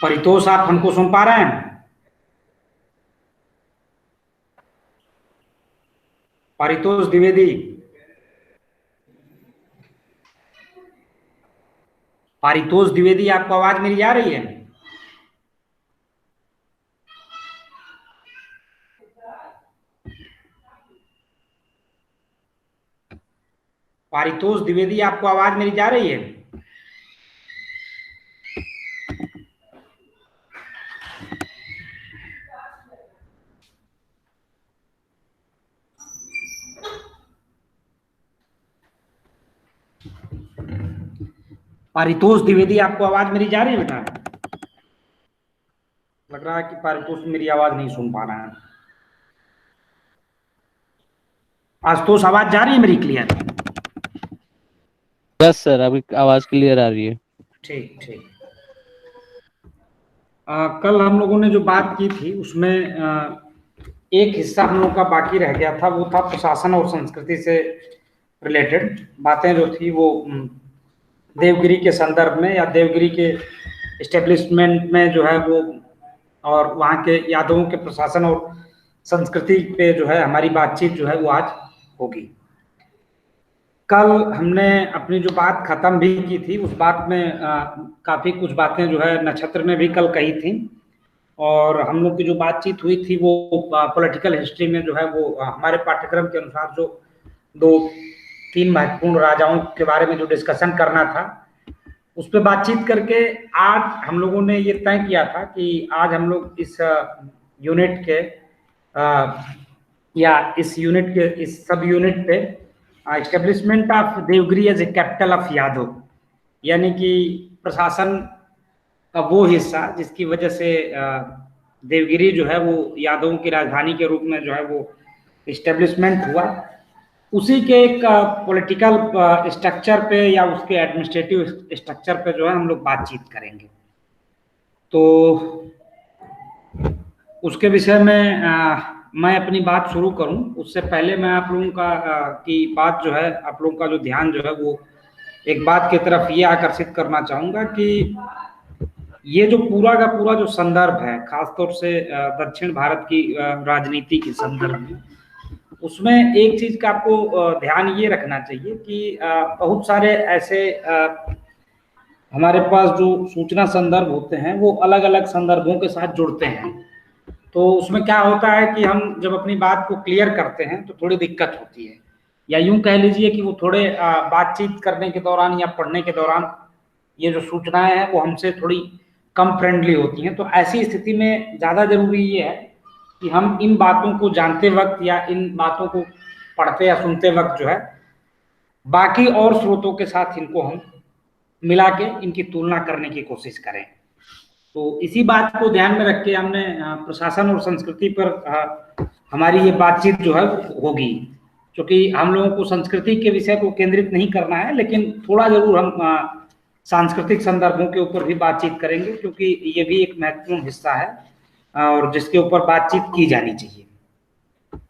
परितोष, आप हमको सुन पा रहे हैं? परितोष द्विवेदी, परितोष द्विवेदी, आपको आवाज मेरी आ रही है? परितोष द्विवेदी, आपको आवाज मेरी जा रही है? परितोष द्विवेदी, आपको आवाज मेरी जा रही है बेटा? लग रहा है कि परितोष मेरी आवाज नहीं सुन पा रहा है। आशुतोष, आवाज जा रही है मेरी क्लियर? यस सर, अभी आवाज क्लियर आ रही है। ठीक ठीक। कल हम लोगों ने जो बात की थी उसमें एक हिस्सा हम लोगों का बाकी रह गया था, वो था प्रशासन और संस्कृति से रिलेटेड बातें जो थी वो देवगिरी के संदर्भ में या देवगिरी के एस्टेब्लिशमेंट में जो है वो और वहाँ के यादवों के प्रशासन और संस्कृति पे जो है हमारी बातचीत जो है वो आज होगी। कल हमने अपनी जो बात खत्म भी की थी उस बात में काफ़ी कुछ बातें जो है नक्षत्र ने भी कल कही थी, और हम लोग की जो बातचीत हुई थी वो पॉलिटिकल हिस्ट्री में जो है वो हमारे पाठ्यक्रम के अनुसार जो 2-3 महत्वपूर्ण राजाओं के बारे में जो डिस्कशन करना था उस पर बातचीत करके आज हम लोगों ने ये तय किया था कि आज हम लोग इस यूनिट के या इस यूनिट के इस सब यूनिट पे establishment of Devagiri as a capital of Yadav, यानी कि प्रशासन का वो हिस्सा जिसकी वजह से देवगिरी जो है वो यादवों की राजधानी के रूप में जो है वो इस्टेब्लिशमेंट हुआ, उसी के एक पॉलिटिकल स्ट्रक्चर पे या उसके एडमिनिस्ट्रेटिव स्ट्रक्चर पे जो है हम लोग बातचीत करेंगे। तो उसके विषय में मैं अपनी बात शुरू करूं उससे पहले मैं आप लोगों का की बात जो है, आप लोगों का जो ध्यान जो है वो एक बात की तरफ ये आकर्षित करना चाहूँगा कि ये जो पूरा का पूरा जो संदर्भ है, खासतौर से दक्षिण भारत की राजनीति के संदर्भ में, उसमें एक चीज का आपको ध्यान ये रखना चाहिए कि बहुत सारे ऐसे हमारे पास जो सूचना संदर्भ होते हैं वो अलग अलग संदर्भों के साथ जुड़ते हैं। तो उसमें क्या होता है कि हम जब अपनी बात को क्लियर करते हैं तो थोड़ी दिक्कत होती है, या यूं कह लीजिए कि वो थोड़े बातचीत करने के दौरान या पढ़ने के दौरान ये जो सूचनाएं हैं वो हमसे थोड़ी कम फ्रेंडली होती हैं। तो ऐसी स्थिति में ज़्यादा जरूरी ये है कि हम इन बातों को जानते वक्त या इन बातों को पढ़ते या सुनते वक्त जो है बाकी और स्रोतों के साथ इनको हम मिला के इनकी तुलना करने की कोशिश करें। तो इसी बात को ध्यान में रख के हमने प्रशासन और संस्कृति पर हमारी ये बातचीत जो है होगी, क्योंकि हम लोगों को संस्कृति के विषय को केंद्रित नहीं करना है, लेकिन थोड़ा जरूर हम सांस्कृतिक संदर्भों के ऊपर भी बातचीत करेंगे, क्योंकि ये भी एक महत्वपूर्ण हिस्सा है और जिसके ऊपर बातचीत की जानी चाहिए।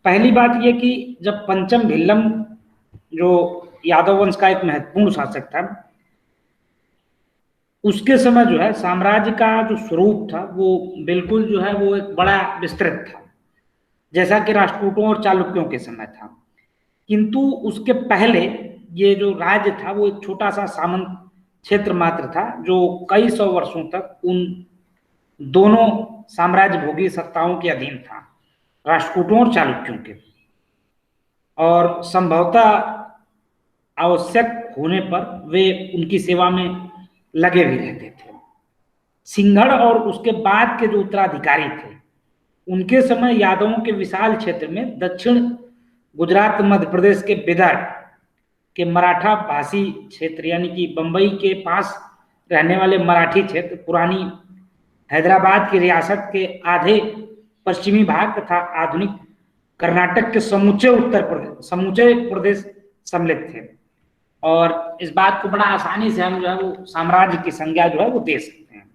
पहली बात ये कि जब पंचम भिल्लम जो यादव वंश का एक महत्वपूर्ण शासक था, उसके समय जो है साम्राज्य का जो स्वरूप था वो बिल्कुल जो है वो एक बड़ा विस्तृत था, जैसा कि राष्ट्रकूटों और चालुक्यों के समय था। किंतु उसके पहले ये जो राज्य था वो एक छोटा सा सामंत क्षेत्र मात्र था, जो कई सौ वर्षों तक उन दोनों साम्राज्य भोगी सत्ताओं के अधीन था, राष्ट्रकूटों और चालुक्यों के, और संभवतः आवश्यक होने पर वे उनकी सेवा में लगे भी रहते थे। सिंहड़ और उसके बाद के जो उत्तराधिकारी थे उनके समय यादवों के विशाल क्षेत्र में दक्षिण गुजरात मध्य प्रदेश के बिदर के मराठा भाषी क्षेत्र यानी कि बंबई के पास रहने वाले मराठी क्षेत्र, पुरानी हैदराबाद की रियासत के आधे पश्चिमी भाग तथा आधुनिक कर्नाटक के समूचे प्रदेश सम्मिलित थे। और इस बात को बड़ा आसानी से हम जो है वो साम्राज्य की संज्ञा जो है वो दे सकते हैं।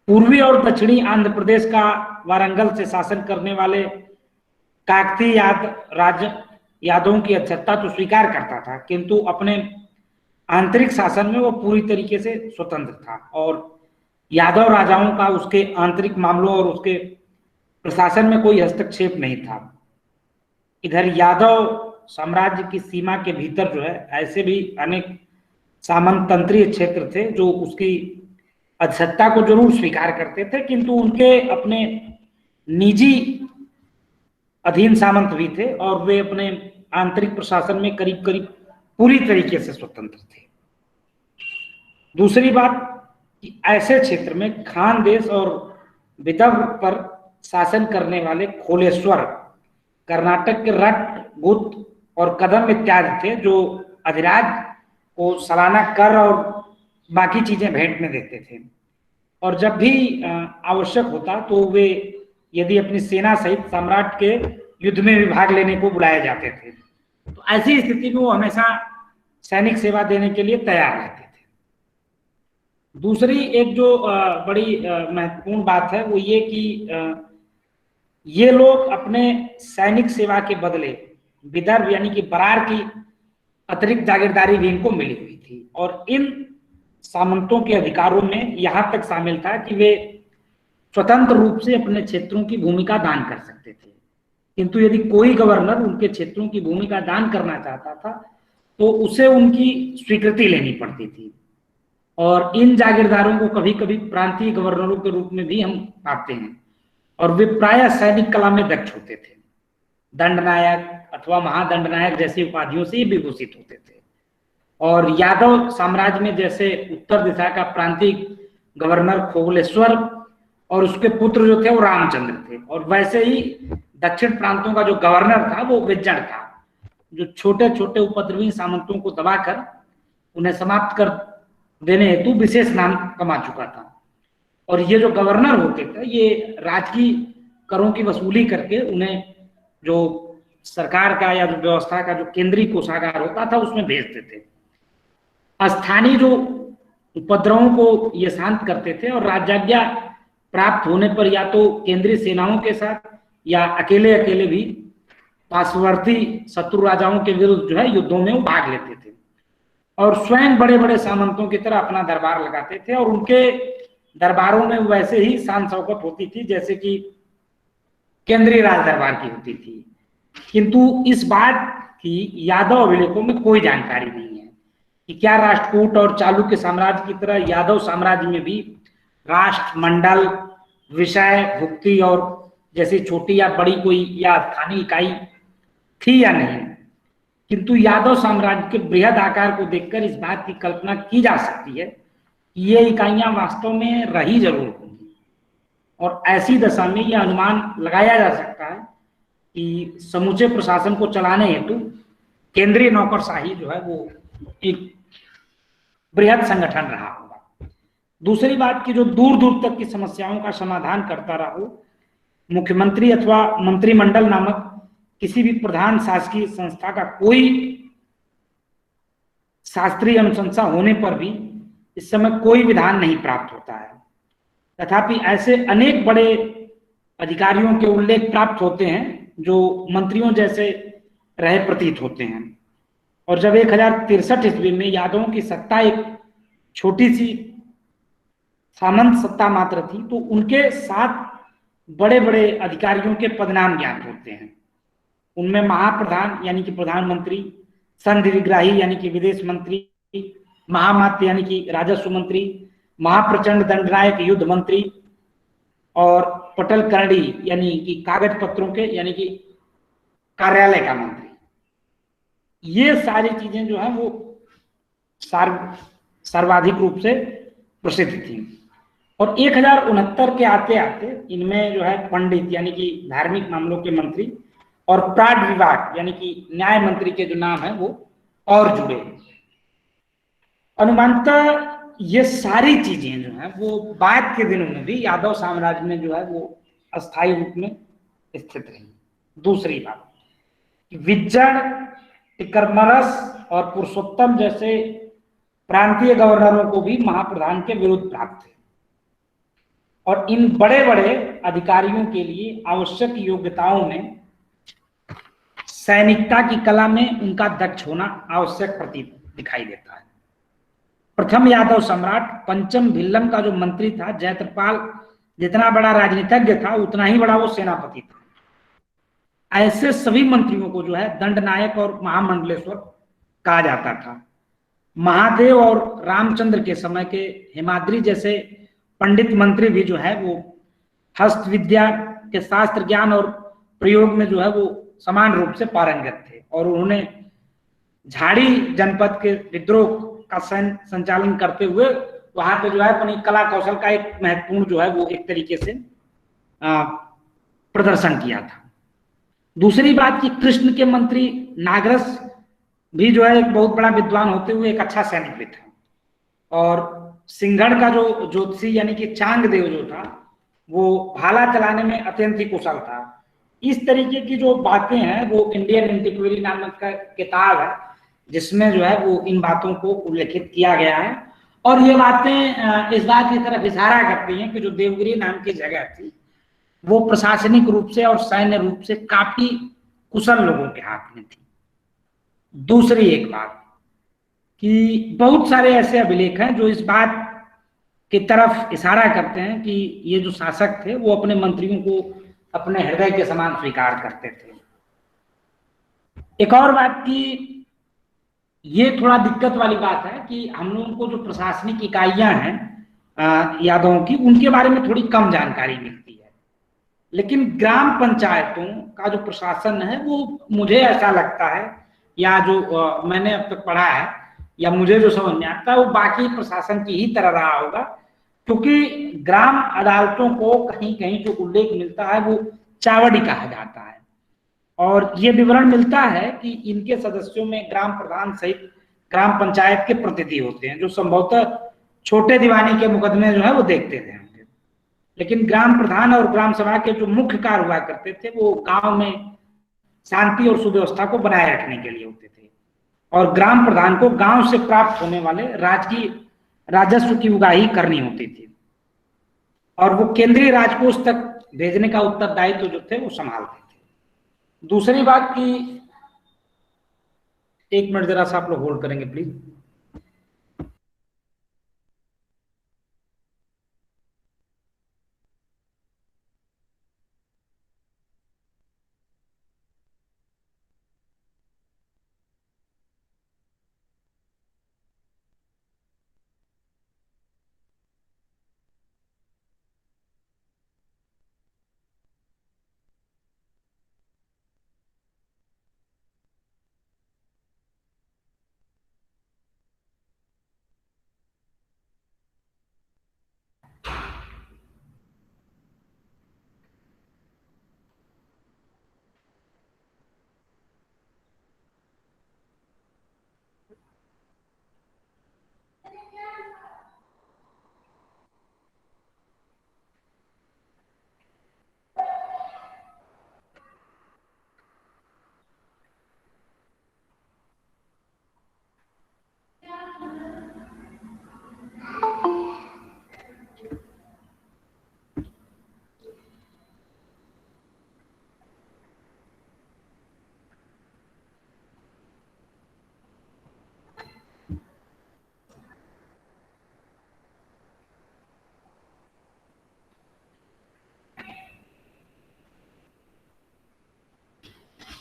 पूर्वी और दक्षिणी आंध्र प्रदेश का वारंगल से शासन करने वाले काकतीय यादवों की अध्यक्षता तो स्वीकार करता था, किंतु अपने आंतरिक शासन में वो पूरी तरीके से स्वतंत्र था। और यादव राजाओं का उसके आंतरिक मामलों और उसके प्रशासन में कोई हस्तक्षेप नहीं था। इधर यादव साम्राज्य की सीमा के भीतर जो है ऐसे भी अनेक सामंतंत्रीय क्षेत्र थे जो उसकी अधिसत्ता को जरूर स्वीकार करते थे, किंतु उनके अपने निजी अधीन सामंत भी थे और वे अपने आंतरिक प्रशासन में करीब करीब पूरी तरीके से स्वतंत्र थे। दूसरी बात कि ऐसे क्षेत्र में खानदेश और विदर्भ पर शासन करने वाले खोलेश्वर, कर्नाटक के रट, गुप्त और कदम इत्यादि थे जो अधिराज को सालाना कर और बाकी चीजें भेंट में देते थे, और जब भी आवश्यक होता तो वे यदि अपनी सेना सहित सम्राट के युद्ध में भी भाग लेने को बुलाए जाते थे। तो ऐसी स्थिति में वो हमेशा सैनिक सेवा देने के लिए तैयार रहते थे। दूसरी एक जो बड़ी महत्वपूर्ण बात है वो ये कि ये लोग अपने सैनिक सेवा के बदले विदर्भ यानी कि बरार की अतिरिक्त जागीरदारी भी इनको मिली हुई थी, और इन सामंतों के अधिकारों में यहां तक शामिल था कि वे स्वतंत्र रूप से अपने क्षेत्रों की भूमिका दान कर सकते थे, किंतु यदि कोई गवर्नर उनके क्षेत्रों की भूमिका दान करना चाहता था तो उसे उनकी स्वीकृति लेनी पड़ती थी। और इन जागीरदारों को कभी कभी प्रांतीय गवर्नरों के रूप में भी हम पाते हैं, और वे प्रायः सैनिक कला में दक्ष होते थे। दंडनायक अथवा महादंडनायक जैसी उपाधियों से विभूषित होते थे। और यादव साम्राज्य में जैसे उत्तर दिशा का प्रांतीय गवर्नर खोलेश्वर और उसके पुत्र जो थे वो रामचंद्र थे, और वैसे ही दक्षिण प्रांतों का जो गवर्नर था वो विजय था, जो छोटे छोटे उपद्रवी सामंतों को दबाकर उन्हें समाप्त कर देने हेतु विशेष नाम कमा चुका था। और ये जो गवर्नर होते थे ये राजकीय करों की वसूली करके उन्हें जो सरकार का या जो व्यवस्था का जो केंद्रीय कोषागार होता था उसमें भेजते थे। स्थानीय जो उपद्रवों को ये शांत करते थे, और राज्याज्ञा प्राप्त होने पर या तो केंद्रीय सेनाओं के साथ या अकेले अकेले भी पार्श्ववर्ती शत्रु राजाओं के विरुद्ध जो है युद्धों में वो भाग लेते थे, और स्वयं बड़े बड़े सामंतों की तरह अपना दरबार लगाते थे, और उनके दरबारों में वैसे ही शान शौकत होती थी जैसे कि केंद्रीय राज दरबार की होती थी। किंतु इस बात की यादव अभिलेखों में कोई जानकारी नहीं है कि क्या राष्ट्रकूट और चालुक्य साम्राज्य की तरह यादव साम्राज्य में भी राष्ट्र, मंडल, विषय, भुक्ति और जैसी छोटी या बड़ी कोई या स्थानीय इकाई थी या नहीं। किंतु यादव साम्राज्य के बृहद आकार को देखकर इस बात की कल्पना की जा सकती है कि ये इकाइयां वास्तव में रही जरूर होंगी, और ऐसी दशा में यह अनुमान लगाया जा सकता है कि समूचे प्रशासन को चलाने हेतु केंद्रीय नौकरशाही जो है वो एक बृहद संगठन रहा होगा। दूसरी बात की जो दूर दूर तक की समस्याओं का समाधान करता रहा हो, मुख्यमंत्री अथवा मंत्रिमंडल नामक किसी भी प्रधान शासकीय संस्था का कोई शास्त्रीय अनुशंसा होने पर भी इस समय कोई विधान नहीं प्राप्त होता है। तथापि ऐसे अनेक बड़े अधिकारियों के उल्लेख प्राप्त होते हैं जो मंत्रियों जैसे रहे प्रतीत होते हैं। और जब 1063 ईस्वी में यादवों की सत्ता एक छोटी सी सामंत सत्ता मात्र थी, तो उनके 7 बड़े बड़े अधिकारियों के पदनाम ज्ञात होते हैं। उनमें महाप्रधान यानी कि प्रधानमंत्री, संधि विग्राही यानी कि विदेश मंत्री, महामात्य यानी कि राजस्व मंत्री, महाप्रचंड दंडनायक युद्ध मंत्री, और पटल करणी यानी कि कागज पत्रों के यानी कि कार्यालय का मंत्री। ये सारी चीजें जो है वो सर्वाधिक रूप से प्रसिद्ध थी। और 1069 के आते आते इनमें जो है पंडित यानी कि धार्मिक मामलों के मंत्री और प्राट विभाग यानी कि न्याय मंत्री के जो नाम है वो और जुड़े। अनुमानतः ये सारी चीजें जो है वो बाद के दिनों में भी यादव साम्राज्य में जो है वो अस्थायी रूप में स्थित रही। दूसरी बात, विज्जण, टिकरमरस और पुरुषोत्तम जैसे प्रांतीय गवर्नरों को भी महाप्रधान के विरुद्ध प्राप्त थे, और इन बड़े बड़े अधिकारियों के लिए आवश्यक योग्यताओं में सैनिकता की कला में उनका दक्ष होना आवश्यक प्रतीत दिखाई देता है। प्रथम यादव सम्राट पंचम भिल्लम का जो मंत्री था जयत्रपाल, जितना बड़ा राजनीतिज्ञ था उतना ही बड़ा वो सेनापति था। ऐसे सभी मंत्रियों को जो है दंडनायक और महामंडलेश्वर कहा जाता था। महादेव और रामचंद्र के समय के हेमाद्री जैसे पंडित मंत्री भी जो है वो हस्त विद्या के शास्त्र ज्ञान और प्रयोग में जो है वो समान रूप से पारंगत थे, और उन्होंने झाड़ी जनपद के विद्रोह का संचालन करते हुए वहां पे जो है अपनी कला कौशल का एक महत्वपूर्ण जो है वो एक तरीके से प्रदर्शन किया था। दूसरी बात कि कृष्ण के मंत्री नागरस भी जो है एक बहुत बड़ा विद्वान होते हुए एक अच्छा सैनिक भी था, और सिंहगढ़ का जो ज्योतिषी यानी कि चांगदेव जो था वो भाला चलाने में अत्यंत ही कुशल था। इस तरीके की जो बातें हैं वो इंडियन एंटिक्वेरी नामक का किताब है जिसमें जो है वो इन बातों को उल्लेखित किया गया है, और ये बातें इस बात की तरफ इशारा करती हैं कि जो देवगिरी नाम की जगह थी वो प्रशासनिक रूप से और सैन्य रूप से काफी कुशल लोगों के हाथ में थी। दूसरी एक बात कि बहुत सारे ऐसे अभिलेख हैं जो इस बात की तरफ इशारा करते हैं कि ये जो शासक थे वो अपने मंत्रियों को अपने हृदय के समान स्वीकार करते थे। एक और बात की ये थोड़ा दिक्कत वाली बात है कि हम लोगों को जो प्रशासनिक इकाइयां हैं यादवों की, उनके बारे में थोड़ी कम जानकारी मिलती है, लेकिन ग्राम पंचायतों का जो प्रशासन है वो मुझे ऐसा लगता है, या जो मैंने अब तक पढ़ा है या मुझे जो समझ में आता है वो बाकी प्रशासन की ही तरह रहा होगा, क्योंकि ग्राम अदालतों को कहीं कहीं जो उल्लेख मिलता है वो चावड़ी कहा जाता है, और ये विवरण मिलता है कि इनके सदस्यों में ग्राम प्रधान सहित ग्राम पंचायत के प्रतिनिधि होते हैं जो संभवतः छोटे दीवानी के मुकदमे जो है वो देखते थे। लेकिन ग्राम प्रधान और ग्राम सभा के जो मुख्य कार्य हुआ करते थे वो गांव में शांति और सुव्यवस्था को बनाए रखने के लिए होते थे, और ग्राम प्रधान को गांव से प्राप्त होने वाले राजस्व की उगाही करनी होती थी, और वो केंद्रीय राजकोष तक भेजने का उत्तरदायित्व जो थे वो संभालते थे। दूसरी बात की, एक मिनट जरा सा आप लोग होल्ड करेंगे प्लीज।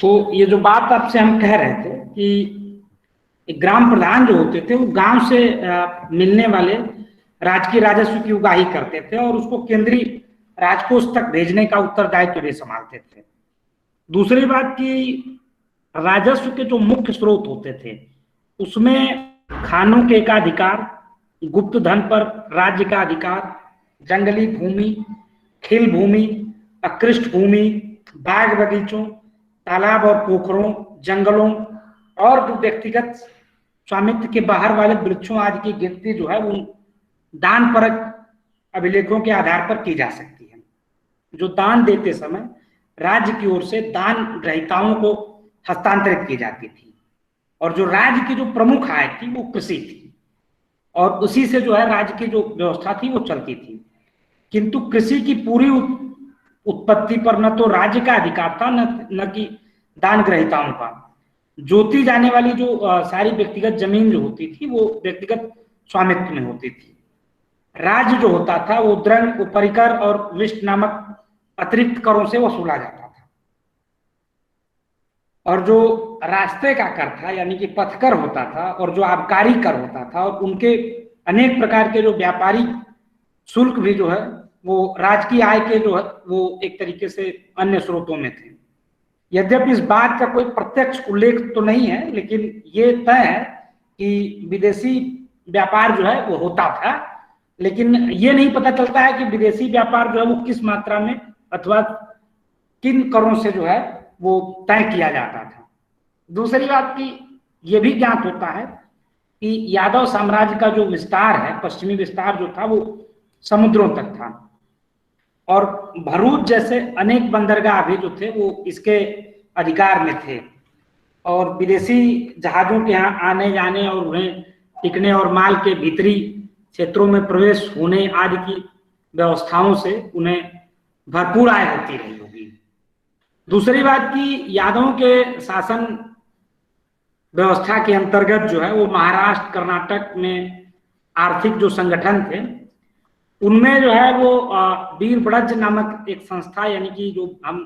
तो ये जो बात आपसे हम कह रहे थे कि ग्राम प्रधान जो होते थे वो गांव से मिलने वाले राजकीय राजस्व की उगाही करते थे और उसको केंद्रीय राजकोष तक भेजने का उत्तरदायित्व भी संभालते थे। दूसरी बात कि राजस्व के जो मुख्य स्रोत होते थे उसमें खानों के का अधिकार, गुप्त धन पर राज्य का अधिकार, जंगली भूमि, खिल भूमि, अकृष्ट भूमि, बाग बगीचों, तालाब और पोखरों, जंगलों और जो व्यक्तिगत स्वामित्व के बाहर वाले वृक्षों आदि की गिनती जो है वो दान परक अभिलेखों के आधार पर की जा सकती है। जो दान देते समय राज्य की ओर से दान ग्रहीताओं को हस्तांतरित की जाती थी, और जो राज्य की जो प्रमुख आय थी वो कृषि थी, और उसी से जो है राज्य की जो व्यवस्था थी वो चलती थी। किंतु कृषि की पूरी उत्पत्ति पर न तो राज्य का अधिकार था न कि दान ग्रहीताओं का। जोती जाने वाली जो सारी व्यक्तिगत जमीन जो होती थी वो व्यक्तिगत स्वामित्व में होती थी। राज्य जो होता था वो द्रंग, उपरिकर और विष्ट नामक अतिरिक्त करों से वसूला जाता था। और जो रास्ते का कर था यानी कि पथकर होता था, और जो आबकारी कर होता था, और उनके अनेक प्रकार के जो व्यापारिक शुल्क भी जो है वो राजकीय आय के जो है वो एक तरीके से अन्य स्रोतों में थे। यद्यपि इस बात का कोई प्रत्यक्ष उल्लेख तो नहीं है, लेकिन ये तय है कि विदेशी व्यापार जो है वो होता था, लेकिन ये नहीं पता चलता है कि विदेशी व्यापार जो है वो किस मात्रा में अथवा किन करों से जो है वो तय किया जाता था। दूसरी बात की ये भी ज्ञात होता है कि यादव साम्राज्य का जो विस्तार है, पश्चिमी विस्तार जो था वो समुद्रों तक था, और भरूच जैसे अनेक बंदरगाह भी जो थे वो इसके अधिकार में थे, और विदेशी जहाजों के यहाँ आने जाने और उन्हें टिकने और माल के भीतरी क्षेत्रों में प्रवेश होने आदि की व्यवस्थाओं से उन्हें भरपूर आय होती रही होगी। दूसरी बात की यादवों के शासन व्यवस्था के अंतर्गत जो है वो महाराष्ट्र, कर्नाटक में आर्थिक जो संगठन थे उनमें जो है वो वीर बड़ज नामक एक संस्था, यानी कि जो हम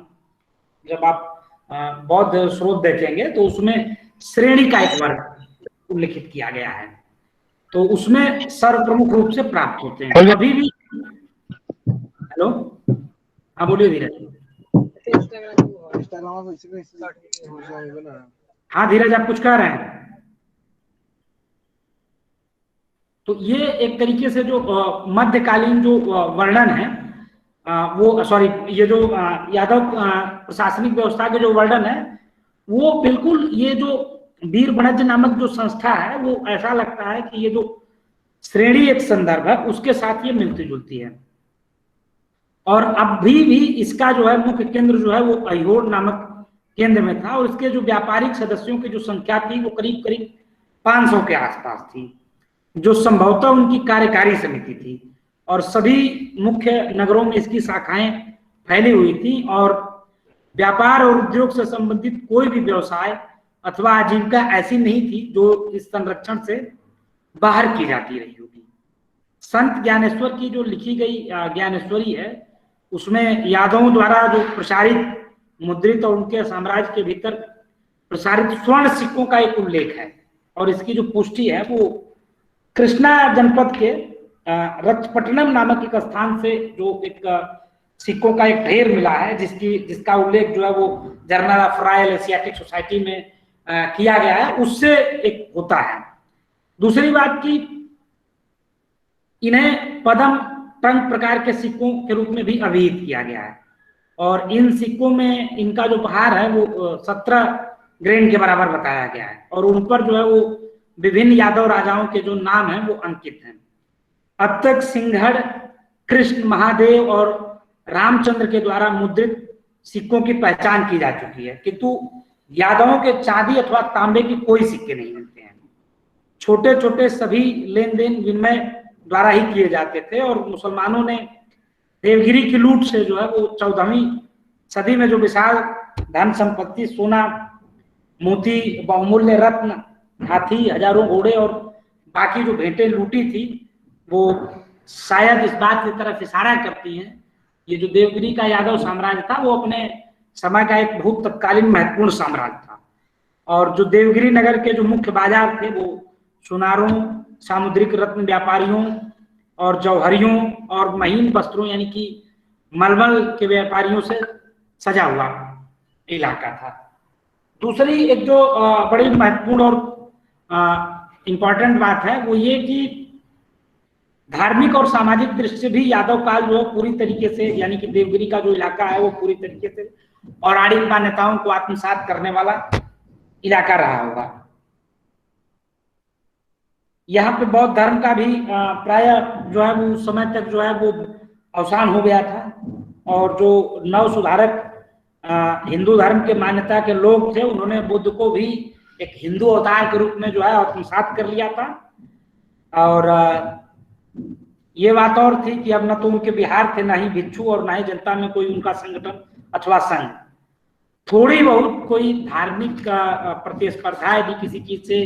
जब आप बौद्ध स्रोत देखेंगे तो उसमें श्रेणी का एक वर्ग उल्लिखित किया गया है, तो उसमें सर्वप्रमुख रूप से प्राप्त होते हैं अभी भी। हेलो, हाँ बोलिए धीरज। हाँ धीरज, आप कुछ कह रहे हैं? तो ये एक तरीके से जो मध्यकालीन जो वर्णन है वो सॉरी ये जो यादव प्रशासनिक व्यवस्था के जो वर्णन है वो बिल्कुल ये जो वीर बणज नामक जो संस्था है वो ऐसा लगता है कि ये जो श्रेणी एक संदर्भ है उसके साथ ये मिलती जुलती है। और अभी भी इसका जो है मुख्य केंद्र जो है वो अहिरोड नामक केंद्र में था, और इसके जो व्यापारिक सदस्यों की जो संख्या थी वो करीब करीब 500 के आसपास थी, जो संभवतः उनकी कार्यकारी समिति थी, और सभी मुख्य नगरों में इसकी शाखाएं फैली हुई थी, और व्यापार और उद्योग से संबंधित कोई भी व्यवसाय अथवा आजीविका ऐसी नहीं थी जो इस संरक्षण से बाहर की जाती रही होगी। संत ज्ञानेश्वर की जो लिखी गई ज्ञानेश्वरी है उसमें यादवों द्वारा जो प्रसारित, मुद्रित और उनके साम्राज्य के भीतर प्रसारित स्वर्ण सिक्कों का एक उल्लेख है, और इसकी जो पुष्टि है वो कृष्णा जनपद के रथपट्टनम नामक एक स्थान से जो एक सिक्कों का एक ढेर मिला है, जिसका उल्लेख जो है वो journal of royal Asiatic society में किया गया है, उससे एक होता है। दूसरी बात की इन्हें पदम टंक प्रकार के सिक्कों के रूप में भी अभिहित किया गया है, और इन सिक्कों में इनका जो भार है वो 17 ग्रेन के बराबर बताया गया है, और उन पर जो है वो विभिन्न यादव राजाओं के जो नाम हैं वो अंकित हैं। अब तक सिंहड़, कृष्ण, महादेव और रामचंद्र के द्वारा मुद्रित सिक्कों की पहचान की जा चुकी है, किंतु यादवों के चांदी अथवा तांबे के कोई सिक्के नहीं मिलते हैं। छोटे छोटे सभी लेन देन विनिमय द्वारा ही किए जाते थे, और मुसलमानों ने देवगिरी की लूट से जो है वो 14वीं सदी में जो विशाल धन संपत्ति, सोना, मोती, बहुमूल्य रत्न, हाथी, हजारों घोड़े और बाकी जो भेंटें लूटी थी वो शायद इस बात की तरफ इशारा करती हैं ये जो देवगिरी का यादव साम्राज्य था वो अपने समय का एक बहुत तत्कालीन महत्वपूर्ण साम्राज्य था, और जो देवगिरी नगर के जो मुख्य बाजार थे वो सुनारों, सामुद्रिक रत्न व्यापारियों और जौहरियों और महीन वस्त्रों यानी कि मलमल के व्यापारियों से सजा हुआ इलाका था। दूसरी एक जो बड़ी महत्वपूर्ण और इम्पोर्टेंट बात है वो ये कि धार्मिक और सामाजिक दृष्टि से भी यादव काल जो है पूरी तरीके से, यानी कि देवगिरी का जो इलाका है वो पूरी तरीके से पौराणिक मान्यताओं को आत्मसात करने वाला इलाका रहा होगा। यहाँ पे बौद्ध धर्म का भी प्राय जो है वो उस समय तक जो है वो अवसान हो गया था, और जो नव सुधारक हिंदू धर्म के मान्यता के लोग थे उन्होंने बुद्ध को भी एक हिंदू अवतार के रूप में जो है आत्मसात कर लिया था। और ये बात और थी कि अब न तो उनके बिहार थे, ना ही भिक्षु और ना ही जनता में कोई उनका संगठन अथवा संघ। थोड़ी बहुत कोई धार्मिक प्रतिस्पर्धा यदि किसी चीज से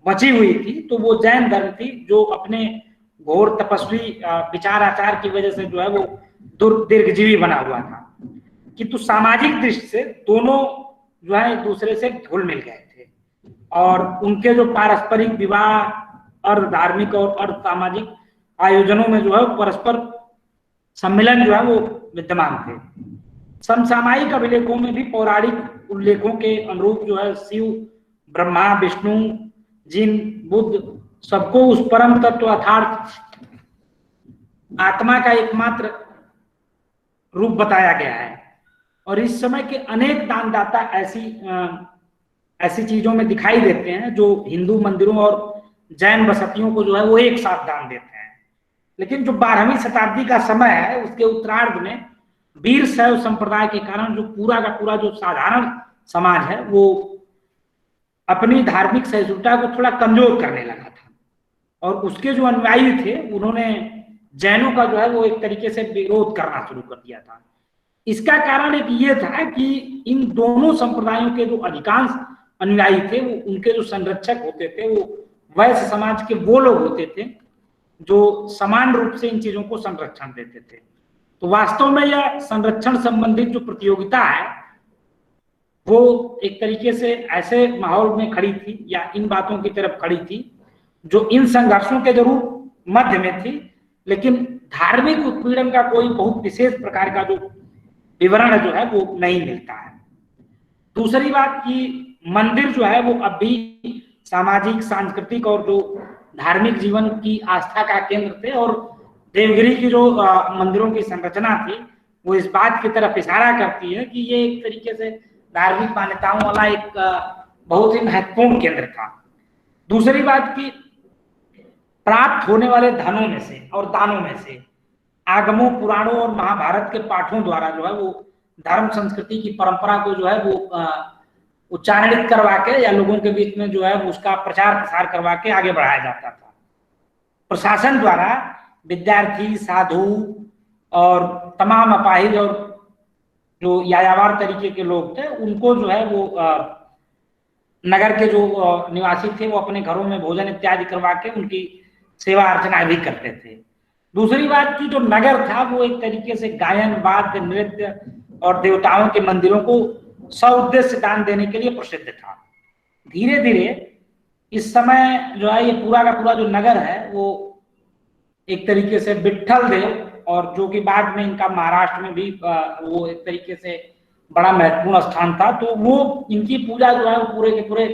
बची हुई थी, तो वो जैन धर्म थी, जो अपने घोर तपस्वी विचार आचार की वजह से जो है वो दीर्घजीवी बना हुआ था। किंतु सामाजिक दृष्टि से दोनों जो है एक दूसरे से घुल मिल गए थे, और उनके जो पारस्परिक विवाह अर्ध धार्मिक और अर्ध सामाजिक आयोजनों में जो है परस्पर सम्मिलन जो है वो विद्यमान थे। समसामयिक अभिलेखों में भी पौराणिक उल्लेखों के अनुरूप जो है शिव, ब्रह्मा, विष्णु, जिन, बुद्ध सबको उस परम तत्व अर्थात आत्मा का एकमात्र रूप बताया गया है। और इस समय के अनेक दानदाता ऐसी चीजों में दिखाई देते हैं जो हिंदू मंदिरों और जैन बसतियों को जो है वो एक साथ दान देते हैं। लेकिन जो 12वीं शताब्दी का समय है, उसके उत्तरार्ध में वीर शैव संप्रदाय के कारण जो पूरा का पूरा जो साधारण समाज है वो अपनी धार्मिक सहिष्णुता को थोड़ा कमजोर करने लगा था, और उसके जो अनुयायी थे उन्होंने जैनों का जो है वो एक तरीके से विरोध करना शुरू कर दिया था। इसका कारण एक ये था कि इन दोनों संप्रदायों के जो अधिकांश अनुयायी थे वो उनके जो संरक्षक होते थे वो वैश्य समाज के वो लोग होते थे जो समान रूप से इन चीजों को संरक्षण देते थे। तो वास्तव में यह संरक्षण संबंधित जो प्रतियोगिता है वो एक तरीके से ऐसे माहौल में खड़ी थी या इन बातों की तरफ खड़ी थी जो इन संघर्षों के जरूर मध्य में थी, लेकिन धार्मिक उत्पीड़न का कोई बहुत विशेष प्रकार का जो विवरण जो है वो नहीं मिलता है। दूसरी बात कि मंदिर जो है वो अब भी सामाजिक, सांस्कृतिक और जो धार्मिक जीवन की आस्था का केंद्र थे, और देवगिरी की जो मंदिरों की संरचना थी वो इस बात की तरफ इशारा करती है कि ये एक तरीके से धार्मिक मान्यताओं वाला एक बहुत ही महत्वपूर्ण केंद्र था। दूसरी बात की प्राप्त होने वाले धनों में से और दानों में से आगमों, पुराणों और महाभारत के पाठों द्वारा जो है वो धर्म संस्कृति की परंपरा को जो है वो उच्चारणित करवा के या लोगों के बीच में जो है उसका प्रचार प्रसार करवा के आगे बढ़ाया जाता था। प्रशासन द्वारा विद्यार्थी, साधु और तमाम अपाहिज और जो यायावर तरीके के लोग थे उनको जो है वो नगर के जो निवासी थे वो अपने घरों में भोजन इत्यादि करवा के उनकी सेवा अर्चना भी करते थे। दूसरी बात की जो नगर था वो एक तरीके से गायन, वाद्य, नृत्य और देवताओं के मंदिरों को सउद्देश्य दान देने के लिए प्रसिद्ध था। धीरे धीरे इस समय जो है ये पूरा का पूरा जो नगर है वो एक तरीके से विट्ठल देव, और जो कि बाद में इनका महाराष्ट्र में भी वो एक तरीके से बड़ा महत्वपूर्ण स्थान था, तो वो इनकी पूजा जो है वो पूरे के पूरे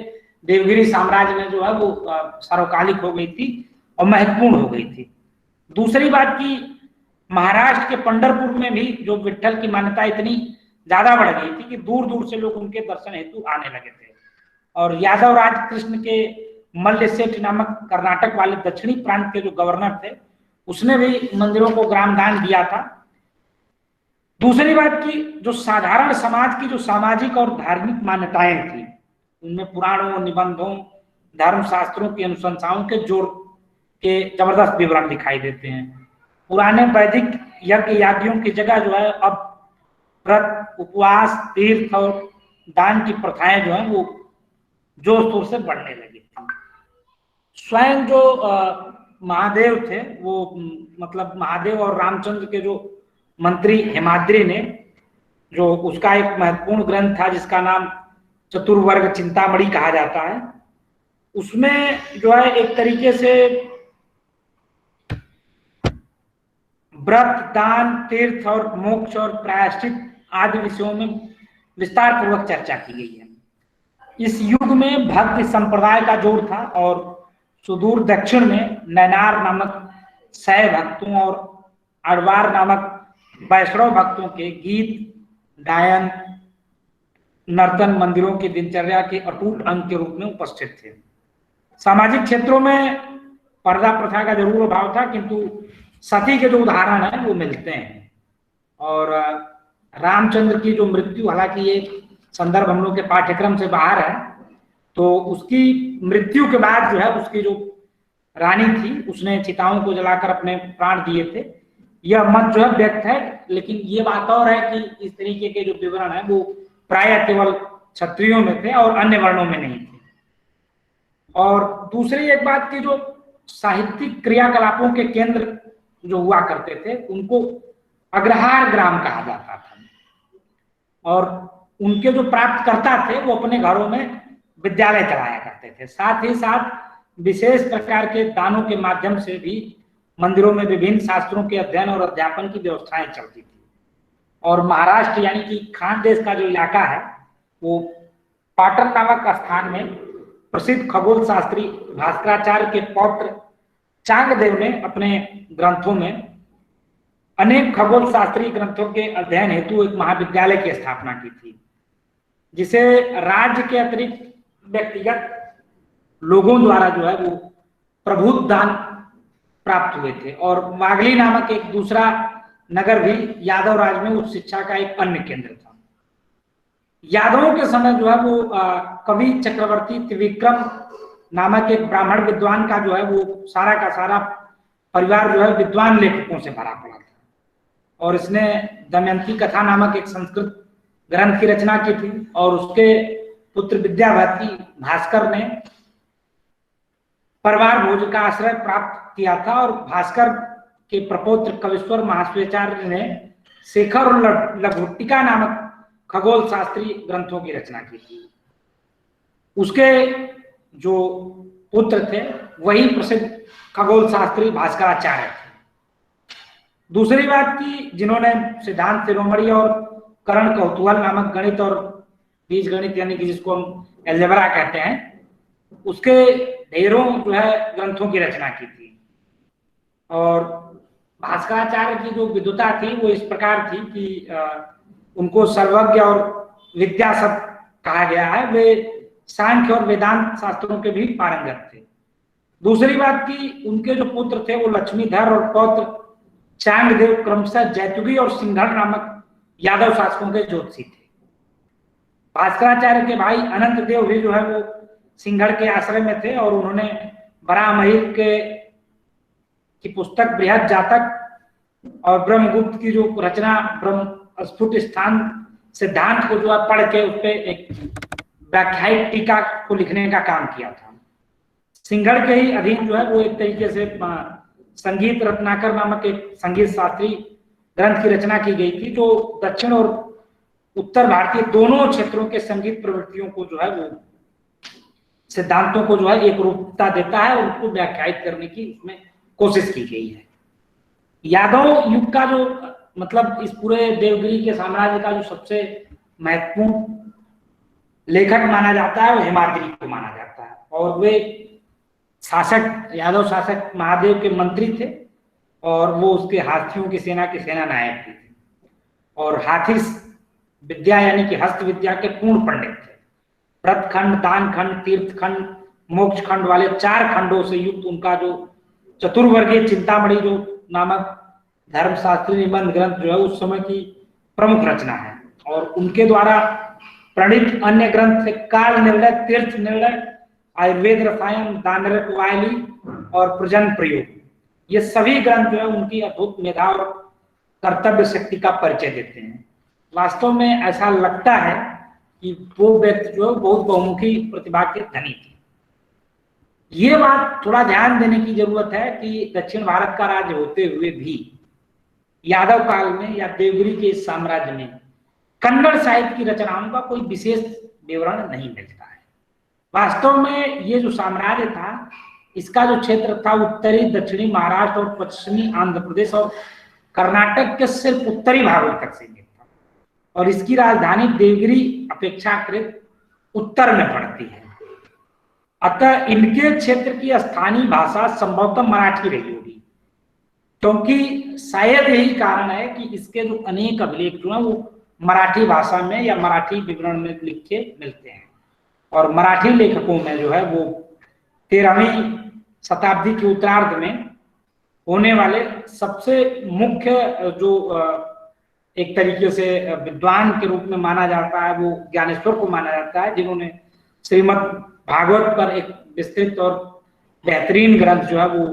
देवगिरी साम्राज्य में जो है वो सार्वकालिक हो गई थी और महत्वपूर्ण हो गई थी। दूसरी बात की महाराष्ट्र के पंढरपुर में भी जो विट्ठल की मान्यता इतनी ज्यादा बढ़ गई थी कि दूर दूर से लोग उनके दर्शन हेतु आने लगे थे, और यादव राज कृष्ण के मल्ल सेठ नामक कर्नाटक वाले दक्षिणी प्रांत के जो गवर्नर थे उसने भी मंदिरों को ग्राम दान दिया था। दूसरी बात की जो साधारण समाज की जो सामाजिक और धार्मिक मान्यताएं थी उनमें पुराणों, निबंधों, धर्म शास्त्रों की अनुशंसाओं के जोड़ के जबरदस्त विवरण दिखाई देते हैं। पुराने वैदिक यज्ञ यागियों की जगह जो है अब व्रत, उपवास, तीर्थ और दान की प्रथाएं जो है वो जोर शोर से बढ़ने लगी थी। स्वयं जो महादेव थे वो मतलब महादेव और रामचंद्र के जो मंत्री हेमाद्रि ने जो उसका एक महत्वपूर्ण ग्रंथ था जिसका नाम चतुर्वर्ग चिंतामणि कहा जाता है, उसमें जो है एक तरीके से व्रत, दान, तीर्थ और मोक्ष और प्रायश्चित आदि विषयों में विस्तार पूर्वक चर्चा की गई है। इस युग में भक्ति संप्रदाय का जोर था और सुदूर दक्षिण में नैनार नामक शैव भक्तों और अड़वार नामक वैष्णव भक्तों के गीत, गायन, नर्तन मंदिरों की दिनचर्या के अटूट अंग के रूप में उपस्थित थे। सामाजिक क्षेत्रों में पर्दा प्रथा का जरूर अभाव था, किंतु सती के जो उदाहरण है वो मिलते हैं। और रामचंद्र की जो मृत्यु, हालांकि ये संदर्भ हम लोग के पाठ्यक्रम से बाहर है, तो उसकी मृत्यु के बाद जो है उसकी जो रानी थी उसने चिताओं को जलाकर अपने प्राण दिए थे, यह मत जो है व्यक्त है। लेकिन ये बात और है कि इस तरीके के जो विवरण है वो प्रायः केवल क्षत्रियों में थे और अन्य वर्णों में नहीं थे। और दूसरी एक बात की, जो साहित्यिक क्रियाकलापों के केंद्र जो हुआ करते थे उनको अग्रहार ग्राम कहा जाता था, और उनके जो प्राप्तकर्ता थे वो अपने घरों में विद्यालय चलाया करते थे। साथ ही साथ विशेष प्रकार के दानों के माध्यम से भी मंदिरों में विभिन्न शास्त्रों के अध्ययन और अध्यापन की व्यवस्थाएं चलती थी। और महाराष्ट्र यानी कि खानदेश का जो इलाका है वो पाटन नामक स्थान में प्रसिद्ध खगोल शास्त्री भास्कराचार्य के पौत्र चांगदेव ने अपने ग्रंथों में अनेक खगोल शास्त्रीय ग्रंथों के अध्ययन हेतु एक महाविद्यालय की स्थापना की थी, जिसे राज्य के अतिरिक्त व्यक्तिगत लोगों द्वारा जो है वो प्रभुत्व दान प्राप्त हुए थे। और मागली नामक एक दूसरा नगर भी यादव राज में उच्च शिक्षा का एक अन्य केंद्र था। यादवों के समय जो है वो कवि चक्रवर्ती त्रिविक्रम नामक एक ब्राह्मण विद्वान का जो है वो सारा का सारा परिवार जो है विद्वान लेखकों से भरा पड़ा था, और इसने दमयंती कथा नामक एक संस्कृत ग्रंथ की रचना की थी। और उसके पुत्र विद्यावती भास्कर ने परिवार भोज का आश्रय प्राप्त किया था, और भास्कर के प्रपौत्र कविश्वर महाश्वेचार्य ने शेखर और लघुटिका नामक खगोल शास्त्रीय ग्रंथों की रचना की थी। उसके जो पुत्र थे वही प्रसिद्ध खगोल शास्त्री भास्कराचार्य थे। दूसरी बात की, जिन्होंने सिद्धांत शिरोमणि और करण कौतूहल नामक गणित और बीज गणित यानी कि जिसको हम एल्जेब्रा कहते हैं, उसके ढेरों जो है ग्रंथों की रचना की थी। और भास्कराचार्य की जो विद्वता थी वो इस प्रकार थी कि उनको सर्वज्ञ और विद्या सब कहा गया है। वे सांख्य और वेदांत शास्त्रों के भी पारंगत थे। दूसरी बात की, उनके जो पुत्र थे वो लक्ष्मीधर और पौत्र चांगदेव क्रमशः जैतुगी और सिंघड़ नामक यादव शासकों के ज्योतिषी थे। भास्कराचार्य के भाई अनंत देव भी जो है वो सिंघड़ के आश्रय में थे, और उन्होंने बरामहिर की पुस्तक बृहद जातक और ब्रह्मगुप्त की जो रचना ब्रह्म स्फुट स्थान सिद्धांत को जो है पढ़ के उस पर एक व्याख्यायिक टीका को लिखने का काम किया था। सिंघड़ के ही अधीन जो है वो एक तरीके से संगीत रत्नाकर नामक एक संगीत शास्त्री ग्रंथ की रचना की गई थी, जो दक्षिण और उत्तर भारतीय दोनों क्षेत्रों के संगीत प्रवृत्तियों को जो है वो सिद्धांतों को जो है एक रूपता देता है और उसको व्याख्यायित करने की इसमें कोशिश की गई है। यादव युग का जो मतलब इस पूरे देवगिरी के साम्राज्य का जो सबसे महत्वपूर्ण लेखक माना जाता है वो हेमाद्रि को माना जाता है, और वे शासक यादव शासक महादेव के मंत्री थे, और वो उसके हाथियों की सेना के सेना नायक भी थे, और हाथी विद्या यानी कि हस्त विद्या के पूर्ण पंडित थे। व्रत खंड, दान खंड, तीर्थ खंड, मोक्ष खंड वाले 4 खंडों से युक्त उनका जो चतुर्वर्गीय चिंतामणि जो नामक धर्मशास्त्री निबंध ग्रंथ जो है उस समय की प्रमुख रचना है। और उनके द्वारा प्रणीत अन्य ग्रंथ थे काल निर्णय, तीर्थ निर्णय, आयुर्वेद रसायन, दानरक वायली और प्रजन प्रयोग। ये सभी ग्रंथ जो है उनकी अद्भुत मेधा और कर्तव्य शक्ति का परिचय देते हैं। वास्तव में ऐसा लगता है कि वो व्यक्ति जो है बहुत बहुमुखी प्रतिभा के धनी थे। ये बात थोड़ा ध्यान देने की जरूरत है कि दक्षिण भारत का राज्य होते हुए भी यादव काल में या देवगिरी के इस साम्राज्य में कन्नड़ साहित्य की रचनाओं का कोई विशेष विवरण नहीं मिलता है। वास्तव में ये जो साम्राज्य था, इसका जो क्षेत्र था उत्तरी दक्षिणी महाराष्ट्र और पश्चिमी आंध्र प्रदेश और कर्नाटक के सिर्फ उत्तरी भागों तक सीमित था, और इसकी राजधानी देवगिरी अपेक्षाकृत उत्तर में पड़ती है। अतः इनके क्षेत्र की स्थानीय भाषा संभवतः मराठी रही होगी, क्योंकि शायद यही कारण है कि इसके जो अनेक अभिलेख जो है वो मराठी भाषा में या मराठी विवरण में लिखे मिलते हैं। और मराठी लेखकों में जो है वो 13वीं शताब्दी के उत्तरार्ध में होने वाले सबसे मुख्य जो एक तरीके से विद्वान के रूप में माना जाता है वो ज्ञानेश्वर को माना जाता है, जिन्होंने श्रीमद् भागवत पर एक विस्तृत और बेहतरीन ग्रंथ जो है वो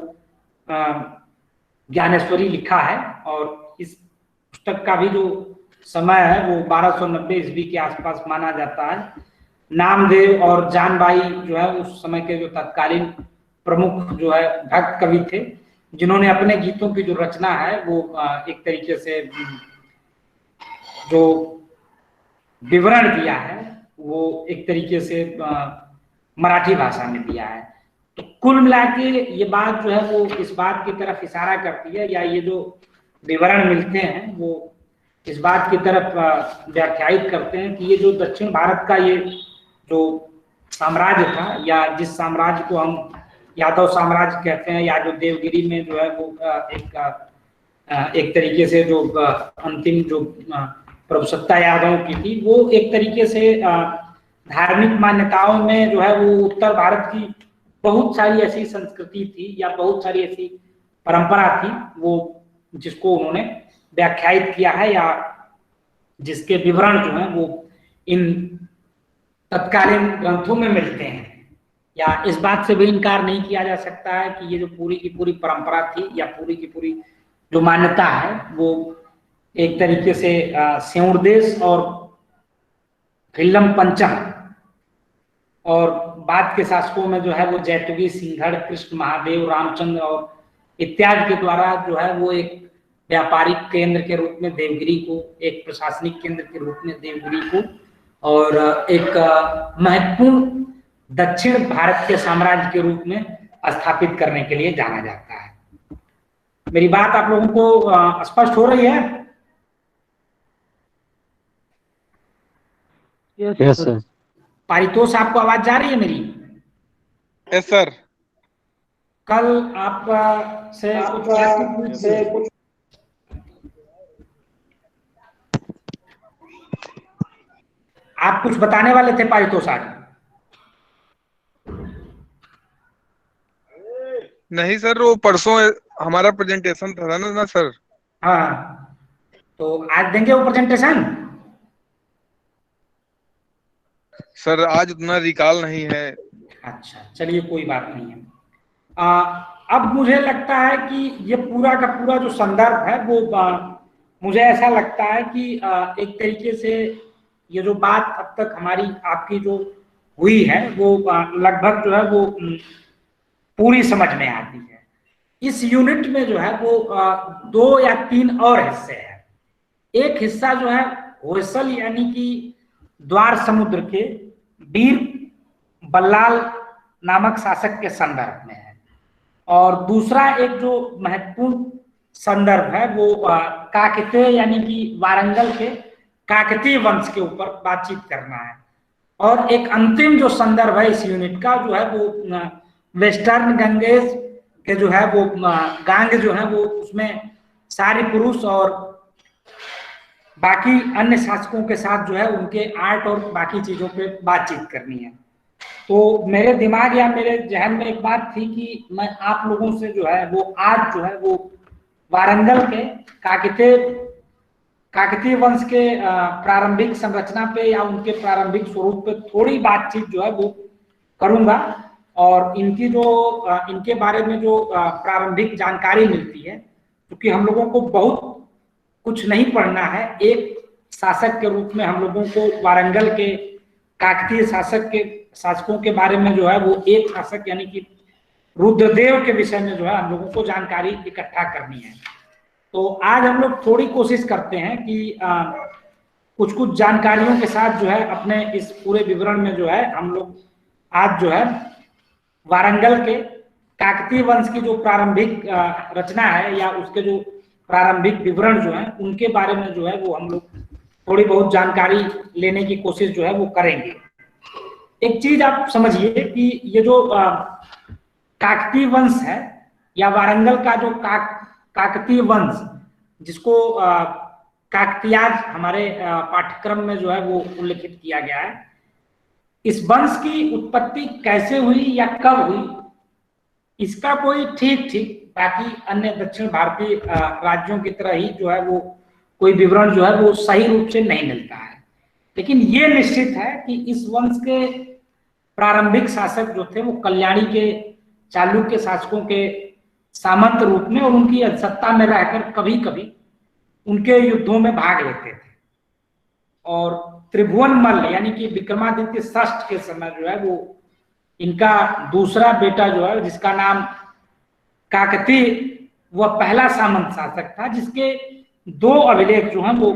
ज्ञानेश्वरी लिखा है। और इस पुस्तक का भी जो समय है वो 1290 ईस्वी के आसपास माना जाता है। नामदेव और जानबाई जो है उस समय के जो तत्कालीन प्रमुख जो है भक्त कवि थे, जिन्होंने अपने गीतों की जो रचना है वो एक तरीके से जो विवरण दिया है वो एक तरीके से मराठी भाषा में दिया है। तो कुल मिला के ये बात जो है वो इस बात की तरफ इशारा करती है, या ये जो विवरण मिलते हैं वो इस बात की तरफ व्याख्यायित करते हैं कि ये जो दक्षिण भारत का ये जो साम्राज्य था, या जिस साम्राज्य को हम यादव साम्राज्य कहते हैं, या जो देवगिरी में जो है वो एक तरीके से जो अंतिम जो प्रभुसत्ता यादवों की थी, वो एक तरीके से धार्मिक मान्यताओं में जो है वो उत्तर भारत की बहुत सारी ऐसी संस्कृति थी या बहुत सारी ऐसी परंपरा थी वो जिसको उन्होंने व्याख्यायित किया है, या जिसके विवरण जो है वो इन तत्कालीन ग्रंथों में मिलते हैं। या इस बात से भी इनकार नहीं किया जा सकता है कि ये जो पूरी की पूरी परंपरा थी या पूरी की पूरी जो मान्यता है वो एक तरीके से सेउड़देश और फिल्लम पंचम और बाद के शासकों में जो है वो जैतुगी, सिंहड़, कृष्ण महादेव, रामचंद्र और इत्यादि के द्वारा जो है वो एक व्यापारिक केंद्र के रूप में देवगिरी को, एक प्रशासनिक केंद्र के रूप में देवगिरी को और एक महत्वपूर्ण दक्षिण भारत के साम्राज्य के रूप में स्थापित करने के लिए जाना जाता है। मेरी बात आप लोगों को स्पष्ट हो रही है? Yes sir. पारितोष, आपको आवाज जा रही है मेरी? Yes sir. कल आप से कुछ आप कुछ बताने वाले थे पारितोष आज? नहीं सर, वो परसों हमारा प्रेजेंटेशन था ना सर। हाँ, तो आज देंगे वो प्रेजेंटेशन? सर आज उतना रिकॉल नहीं है। अच्छा, चलिए कोई बात नहीं है। अब मुझे लगता है कि ये पूरा का पूरा जो संदर्भ है वो मुझे ऐसा लगता है कि एक तरीके से ये जो बात अब तक हमारी आपकी जो हुई है वो लगभग जो है वो पूरी समझ में आती है। इस यूनिट में जो है वो 2 या 3 और हिस्से हैं। एक हिस्सा जो है होयसल यानी कि द्वार समुद्र के वीर बल्लाल नामक शासक के संदर्भ में है, और दूसरा एक जो महत्वपूर्ण संदर्भ है वो काकतीय यानी कि वारंगल के काकतीय वंश के ऊपर बातचीत करना है। और एक अंतिम जो संदर्भ है इस यूनिट का जो है वो वेस्टर्न गंगेज के जो है वो गांग जो है वो उसमें सारी पुरुष और बाकी अन्य शासकों के साथ जो है उनके आर्ट और बाकी चीजों पे बातचीत करनी है। तो मेरे दिमाग या मेरे जहन में एक बात थी कि मैं आप लोगों से जो है वो आज जो है वो वारंगल के काकतीय वंश के प्रारंभिक संरचना पे या उनके प्रारंभिक स्वरूप पे थोड़ी बातचीत जो है वो करूंगा, और इनकी जो इनके बारे में जो प्रारंभिक जानकारी मिलती है, क्योंकि हम लोगों को बहुत कुछ नहीं पढ़ना है। एक शासक के रूप में हम लोगों को वारंगल के काकतीय शासकों के बारे में जो है वो एक शासक यानी कि रुद्रदेव के विषय में जो है हम लोगों को जानकारी इकट्ठा करनी है। तो आज हम लोग थोड़ी कोशिश करते हैं कि कुछ कुछ जानकारियों के साथ जो है अपने इस पूरे विवरण में जो है हम लोग आज जो है वारंगल के काकतीय वंश की जो प्रारंभिक रचना है या उसके जो प्रारंभिक विवरण जो है उनके बारे में जो है वो हम लोग थोड़ी बहुत जानकारी लेने की कोशिश जो है वो करेंगे। एक चीज आप समझिए कि ये जो काकतीय वंश है या वारंगल का जो काकतीय वंश, जिसको काकतीयाज हमारे पाठ्यक्रम में जो है वो उल्लेखित किया गया है, इस वंश की उत्पत्ति कैसे हुई या कब हुई इसका कोई ठीक बाकी अन्य दक्षिण भारतीय राज्यों की तरह ही जो है वो कोई विवरण जो है वो सही रूप से नहीं मिलता है। लेकिन ये निश्चित है कि इस वंश के प्रारंभिक शासक जो थे वो कल्याणी के चालुक्य शासकों के सामंत रूप में और उनकी सत्ता में रहकर कभी कभी उनके युद्धों में भाग लेते थे। और त्रिभुवन मल्ल यानी कि विक्रमादित्य षष्ठ के समय जो है वो इनका दूसरा बेटा जो है जिसका नाम काकतीय, वह पहला सामंत शासक था, जिसके 2 अभिलेख जो हैं वो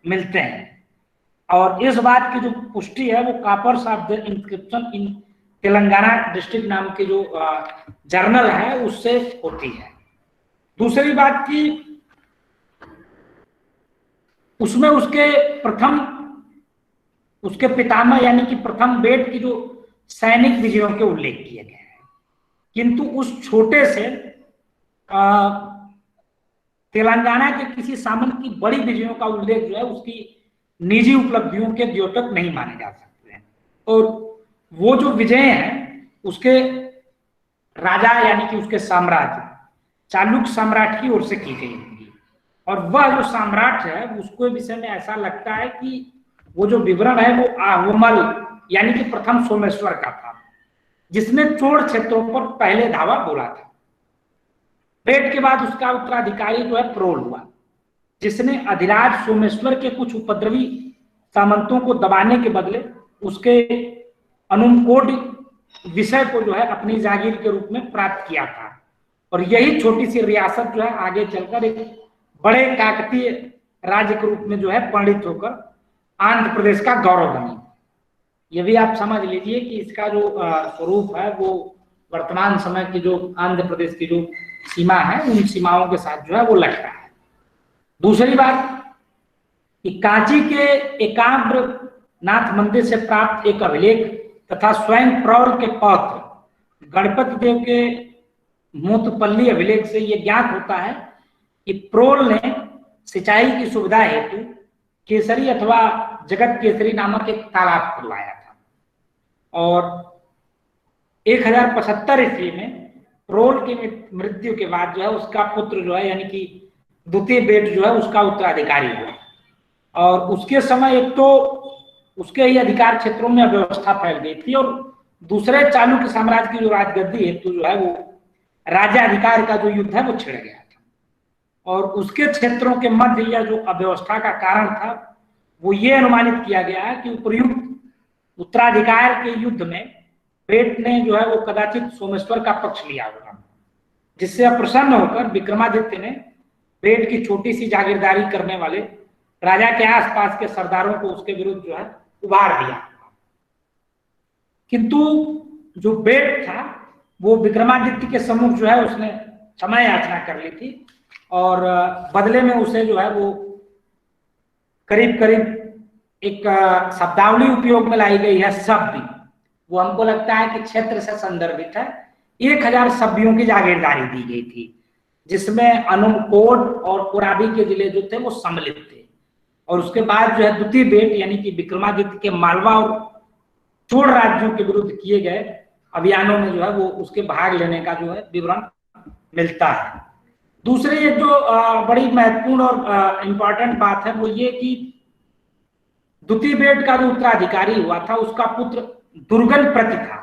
मिलते हैं। और इस बात की जो पुष्टि है वो copies of the inscription in Telangana district नाम के जो जर्नल है उससे होती है। दूसरी बात की उसमें उसके पितामह यानी कि प्रथम बेट की जो सैनिक विजयों के उल्लेख किए गए हैं, किंतु उस छोटे से तेलंगाना के किसी सामंत की बड़ी विजयों का उल्लेख जो है उसकी निजी उपलब्धियों के द्योतक नहीं माने जा सकते हैं। और वो जो विजय हैं उसके राजा यानी कि उसके साम्राज्य चालुक्य सम्राट की ओर से की गई होंगी। और वह जो सम्राट है उसके विषय में ऐसा लगता है कि वो जो विवरण है वो आहवमल यानी कि प्रथम सोमेश्वर का था, जिसने चोड़ क्षेत्रों पर पहले धावा बोला था। बेट के बाद उसका उत्तराधिकारी जो है प्रोल हुआ, जिसने अधिराज सोमेश्वर के कुछ उपद्रवी सामंतों को दबाने के बदले उसके अनुमकोड विषय को जो है अपनी जागीर के रूप में प्राप्त किया था। और यही छोटी सी रियासत जो है आगे चलकर एक बड़े काकतीय राज्य के रूप में जो है परिणित होकर आंध्र प्रदेश का गौरव बनी। ये भी आप समझ लीजिए कि इसका जो स्वरूप है वो वर्तमान समय की जो आंध्र प्रदेश की जो सीमा है उन सीमाओं के साथ जो है वो लगता है। दूसरी बात कि कांची के एकाम्र नाथ मंदिर से प्राप्त एक अभिलेख तथा स्वयं प्रौर के पौत्र गणपति देव के मोतपल्ली अभिलेख से यह ज्ञात होता है कि प्रोल ने सिंचाई की सुविधा हेतु केसरी अथवा जगत केसरी नामक एक तालाब खुलवाया था। और 1075 ईस्वी में प्रोल की मृत्यु के बाद जो है उसका पुत्र जो है यानी कि द्वितीय बेट जो है उसका उत्तराधिकारी हुआ। और उसके समय एक तो उसके ही अधिकार क्षेत्रों में अव्यवस्था फैल गई थी और दूसरे चालुक्य साम्राज्य की जो राजगद्दी हेतु जो है वो राज्याधिकार का जो युद्ध है वो छिड़ गया था। और उसके क्षेत्रों के मध्य यह जो अव्यवस्था का कारण था वो ये अनुमानित किया गया है कि उपयुक्त उत्तराधिकार के युद्ध में बेट ने जो है वो कदाचित सोमेश्वर का पक्ष लिया होगा, जिससे अप्रसन्न होकर विक्रमादित्य ने बेट की छोटी सी जागीरदारी करने वाले राजा के आसपास के सरदारों को उसके विरुद्ध जो है उभार दिया। किंतु जो बेट था वो विक्रमादित्य के सम्मुख जो है उसने क्षमा याचना कर ली थी और बदले में उसे जो है वो करीब करीब एक शब्दावली उपयोग में लाई गई है शब्द, वो हमको लगता है कि क्षेत्र से संदर्भित है। 1000 सभ्यों की जागीरदारी दी गई थी जिसमें अनुमकोड और कोराबी के जिले जो थे वो सम्मिलित थे। और उसके बाद जो है द्वितीय बेट यानी कि विक्रमादित्य के मालवा और चोड़ राज्यों के विरुद्ध किए गए अभियानों में जो है वो उसके भाग लेने का जो है विवरण मिलता है। दूसरी एक जो बड़ी महत्वपूर्ण और इम्पोर्टेंट बात है वो ये कि द्वितीय बेट का जो उत्तराधिकारी हुआ था उसका पुत्र दुर्गन प्रति था।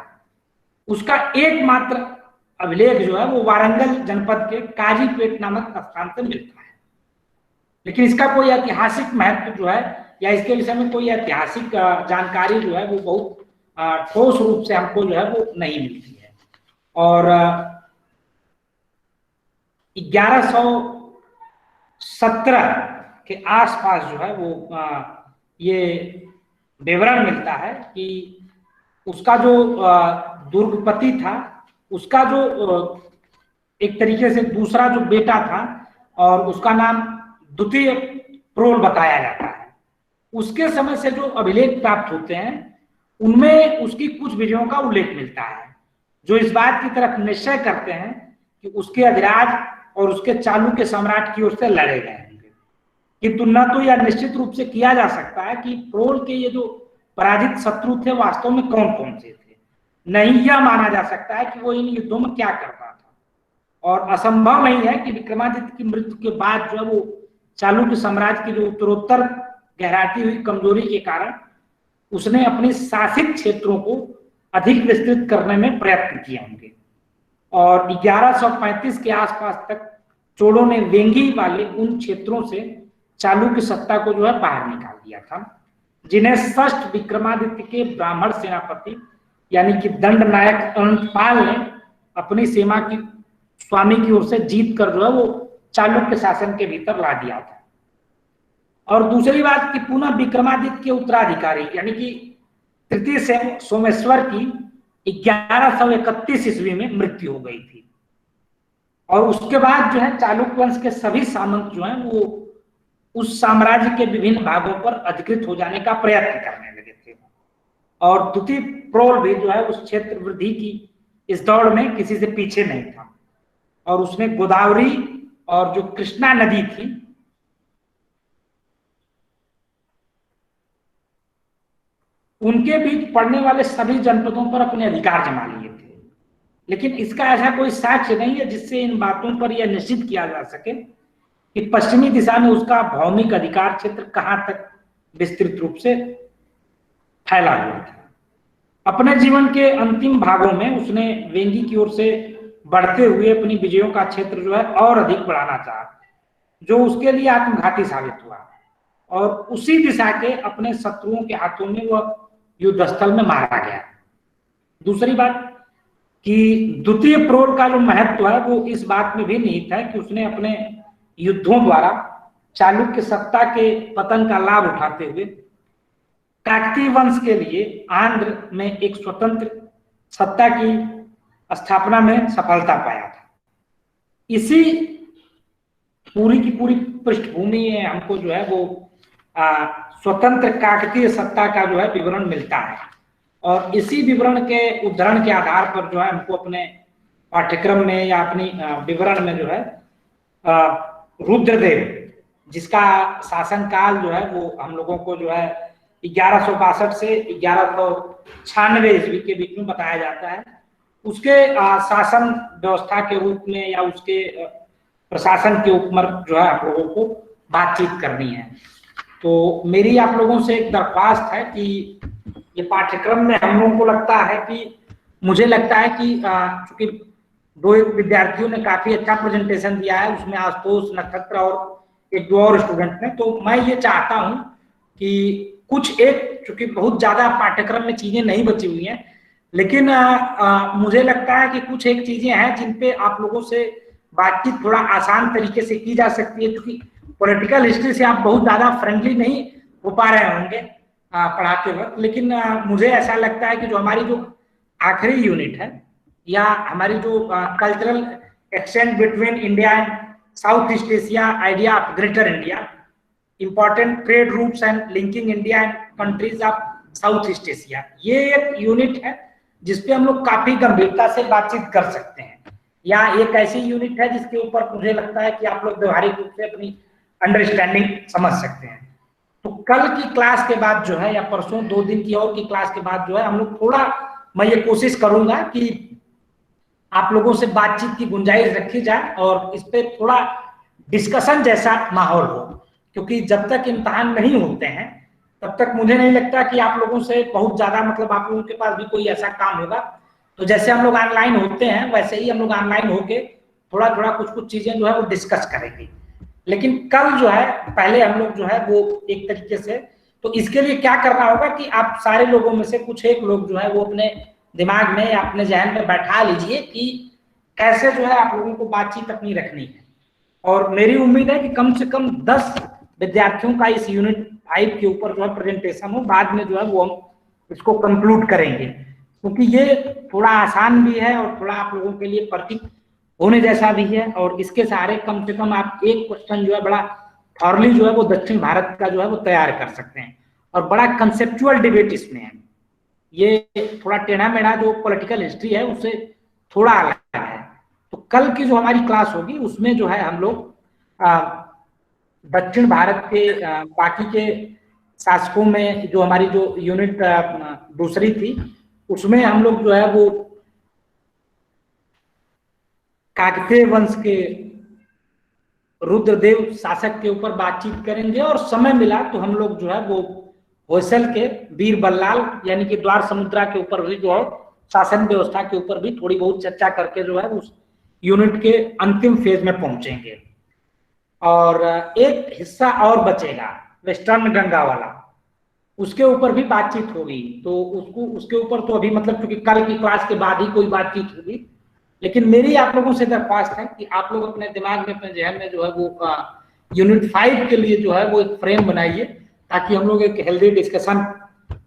उसका एकमात्र अभिलेख जो है वो वारंगल जनपद के काजीपेट नामक स्थान से मिलता है, लेकिन इसका कोई ऐतिहासिक महत्व जो है या इसके विषय में कोई ऐतिहासिक जानकारी जो है वो बहुत ठोस रूप से हमको जो है वो नहीं मिलती है। और 1117 के आसपास जो है वो ये विवरण मिलता है कि उसका जो दुर्गपति था उसका जो एक तरीके से दूसरा जो बेटा था और उसका नाम द्वितीय प्रोल बताया जाता है। उसके समय से जो अभिलेख प्राप्त होते हैं उनमें उसकी कुछ विजयों का उल्लेख मिलता है जो इस बात की तरफ निश्चय करते हैं कि उसके अधिराज और उसके चालुक्य सम्राट की ओर से लड़े गए होंगे। किंतु न तो यह निश्चित रूप से किया जा सकता है कि प्रोल के ये जो पराजित शत्रु थे वास्तव में कौन कौन से थे। नहीं यह माना जा सकता है कि वो इन युद्धों में क्या करता था। और असंभव नहीं है कि विक्रमादित्य की मृत्यु के बाद जो है वो चालुक्य साम्राज्य की जो उत्तरोत्तर गहराती हुई कमजोरी के कारण उसने अपने शासित क्षेत्रों को अधिक विस्तृत करने में प्रयत्न किए होंगे। और 1135 के आसपास तक चोलों ने वेंगी वाले उन क्षेत्रों से चालुक्य सत्ता को जो है बाहर निकाल दिया था। जिन्हें षष्ठ विक्रमादित्य के ब्राह्मण सेनापति यानी कि दंड नायक अनंतपाल ने अपनी सीमा की स्वामी की ओर से जीत कर जो है वो चालुक्य शासन के भीतर ला दिया था। और दूसरी बात कि पुनः विक्रमादित्य के उत्तराधिकारी यानी कि तृतीय सोमेश्वर की 1131 ईस्वी में मृत्यु हो गई थी। और उसके बाद जो है चालुक्य वंश के सभी सामंत जो हैं वो उस साम्राज्य के विभिन्न भागों पर अधिकृत हो जाने का प्रयत्न करने लगे थे। और द्वितीय प्रोल भी जो है उस क्षेत्र वृद्धि की इस दौड़ में किसी से पीछे नहीं था और उसने गोदावरी और जो कृष्णा नदी थी उनके बीच पड़ने वाले सभी जनपदों पर अपने अधिकार जमा लिए थे। लेकिन इसका ऐसा कोई साक्ष्य नहीं है जिससे इन बातों पर यह निश्चित किया जा सके कि पश्चिमी दिशा में उसका भौमिक अधिकार क्षेत्र कहां तक विस्तृत रूप से फैला हुआ था। अपने जीवन के अंतिम भागों में उसने वेंगी की ओर से बढ़ते हुए अपनी विजयों का क्षेत्र जो है और अधिक बढ़ाना चाहा, जो उसके लिए आत्मघाती साबित हुआ। और उसी दिशा के अपने शत्रुओं के हाथों में वह युद्धस्थल में मारा गया। दूसरी बात कि द्वितीय प्रोल का जो महत्व है वो इस बात में भी निहित है कि उसने अपने युद्धों द्वारा चालुक्य सत्ता के पतन का लाभ उठाते हुए काकतीय वंश के लिए आंध्र में एक स्वतंत्र सत्ता की स्थापना में सफलता पाया था। इसी पूरी की पूरी पृष्ठभूमि में हमको जो है वो स्वतंत्र काकतीय सत्ता का जो है विवरण मिलता है और इसी विवरण के उद्धरण के आधार पर जो है हमको अपने पाठ्यक्रम में या अपनी विवरण में जो है रुद्रदेव जिसका शासनकाल जो है वो हम लोगों को जो है 1162 से 1196 ईस्वी के बीच में बताया जाता है, उसके शासन व्यवस्था के रूप में या उसके प्रशासन के ऊपर जो है आप लोगों को बातचीत करनी है। तो मेरी आप लोगों से एक दरख्वास्त है कि ये पाठ्यक्रम में हम लोगों को लगता है कि मुझे लगता है कि चूंकि दो विद्यार्थियों ने काफी अच्छा प्रेजेंटेशन दिया है, उसमें आशुतोष, नक्षत्र और एक दो और स्टूडेंट ने, तो मैं ये चाहता हूं कि कुछ एक चूंकि बहुत ज्यादा पाठ्यक्रम में चीजें नहीं बची हुई हैं, लेकिन मुझे लगता है कि कुछ एक चीजें हैं जिन पे आप लोगों से बातचीत थोड़ा आसान तरीके से की जा सकती है, क्योंकि पॉलिटिकल हिस्ट्री से आप बहुत ज्यादा फ्रेंडली नहीं हो पा रहे होंगे पढ़ाते वक्त। लेकिन मुझे ऐसा लगता है कि जो हमारी जो आखिरी यूनिट है या हमारी जो cultural exchange between India and south east Asia, idea of greater India, important trade routes and linking India and countries of south east Asia, ये एक यूनिट है जिसपे हम लोग काफी गंभीरता से बातचीत कर सकते हैं, या एक ऐसी यूनिट है जिसके ऊपर मुझे लगता है कि आप लोग व्यवहारिक रूप से अपनी अंडरस्टैंडिंग समझ सकते हैं। तो कल की क्लास के बाद जो है या परसों 2 दिन की और की क्लास के बाद जो है हम लोग थोड़ा, मैं ये कोशिश करूंगा कि आप लोगों से बातचीत की गुंजाइश रखी जाए और इस पे थोड़ा डिस्कशन जैसा माहौल हो, क्योंकि जब तक इम्तिहान नहीं होते हैं तब तक मुझे नहीं लगता कि आप लोगों से बहुत ज्यादा मतलब आप लोगों के पास भी कोई ऐसा काम होगा। तो जैसे हम लोग ऑनलाइन होते हैं वैसे ही हम लोग ऑनलाइन होके थोड़ा थोड़ा कुछ कुछ चीजें जो है वो डिस्कस करेंगे। लेकिन कल जो है पहले हम लोग जो है वो एक तरीके से, तो इसके लिए क्या करना होगा कि आप सारे लोगों में से कुछ एक लोग जो है वो अपने दिमाग में या अपने जहन में बैठा लीजिए कि कैसे जो है आप लोगों को बातचीत अपनी रखनी है। और मेरी उम्मीद है कि कम से कम 10 विद्यार्थियों का इस यूनिट 5 के ऊपर जो है प्रेजेंटेशन हो, बाद में जो है वो हम इसको कंक्लूड करेंगे, क्योंकि ये थोड़ा आसान भी है और थोड़ा आप लोगों के लिए परिचित होने जैसा भी है। और इसके सहारे कम से कम आप एक क्वेश्चन जो है बड़ा थॉरली जो है वो दक्षिण भारत का जो है वो तैयार कर सकते हैं और बड़ा कंसेप्चुअल डिबेट इसमें है। ये थोड़ा टेढ़ा मेढ़ा जो पॉलिटिकल हिस्ट्री है उससे थोड़ा अलग है। तो कल की जो हमारी क्लास होगी उसमें जो है हम लोग दक्षिण भारत के बाकी के शासकों में जो हमारी जो यूनिट दूसरी थी उसमें हम लोग जो है वो काकतीय वंश के रुद्रदेव शासक के ऊपर बातचीत करेंगे, और समय मिला तो हम लोग जो है वो होयसल के वीर बल्लाल यानी कि द्वार समुद्रा के ऊपर भी जो है शासन व्यवस्था के ऊपर भी थोड़ी बहुत चर्चा करके जो है उस यूनिट के अंतिम फेज में पहुंचेंगे। और एक हिस्सा और बचेगा वेस्टर्न गंगा वाला, उसके ऊपर भी बातचीत होगी। तो उसके ऊपर तो अभी मतलब क्योंकि कल की क्लास के बाद ही कोई बातचीत होगी, लेकिन मेरी आप लोगों से दरख्वास्त है कि आप लोग अपने दिमाग में, अपने जहन में जो है वो यूनिट 5 के लिए जो है वो एक फ्रेम बनाइए, ताकि हम लोग एक हेल्दी डिस्कशन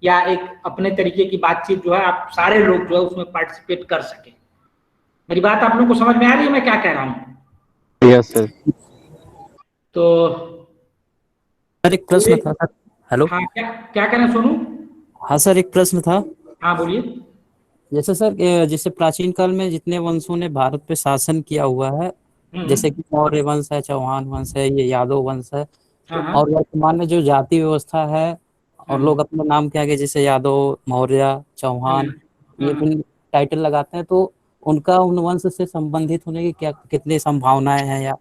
या एक अपने तरीके की बातचीत जो है आप सारे लोग जो है उसमें पार्टिसिपेट कर सके। मेरी बात आप लोगों को समझ में आ रही है मैं क्या कह रहा हूँ? Yes sir. तो सर एक प्रश्न था सर। हेलो। हाँ, क्या क्या कह रहे हैं सोनू? हाँ सर, एक प्रश्न था। हाँ बोलिए। जैसे सर जैसे प्राचीन काल में जितने वंशों ने भारत पे शासन किया हुआ है, जैसे कि मौर्य वंश है, चौहान वंश है, ये यादव वंश है, हाँ हाँ। और वर्तमान में जो जाति व्यवस्था है और लोग अपने नाम के आगे जैसे यादव, मौर्य, चौहान ये हाँ। फिर टाइटल लगाते हैं, तो उनका उन वंश से संबंधित होने की क्या कितनी संभावनाएं हैं या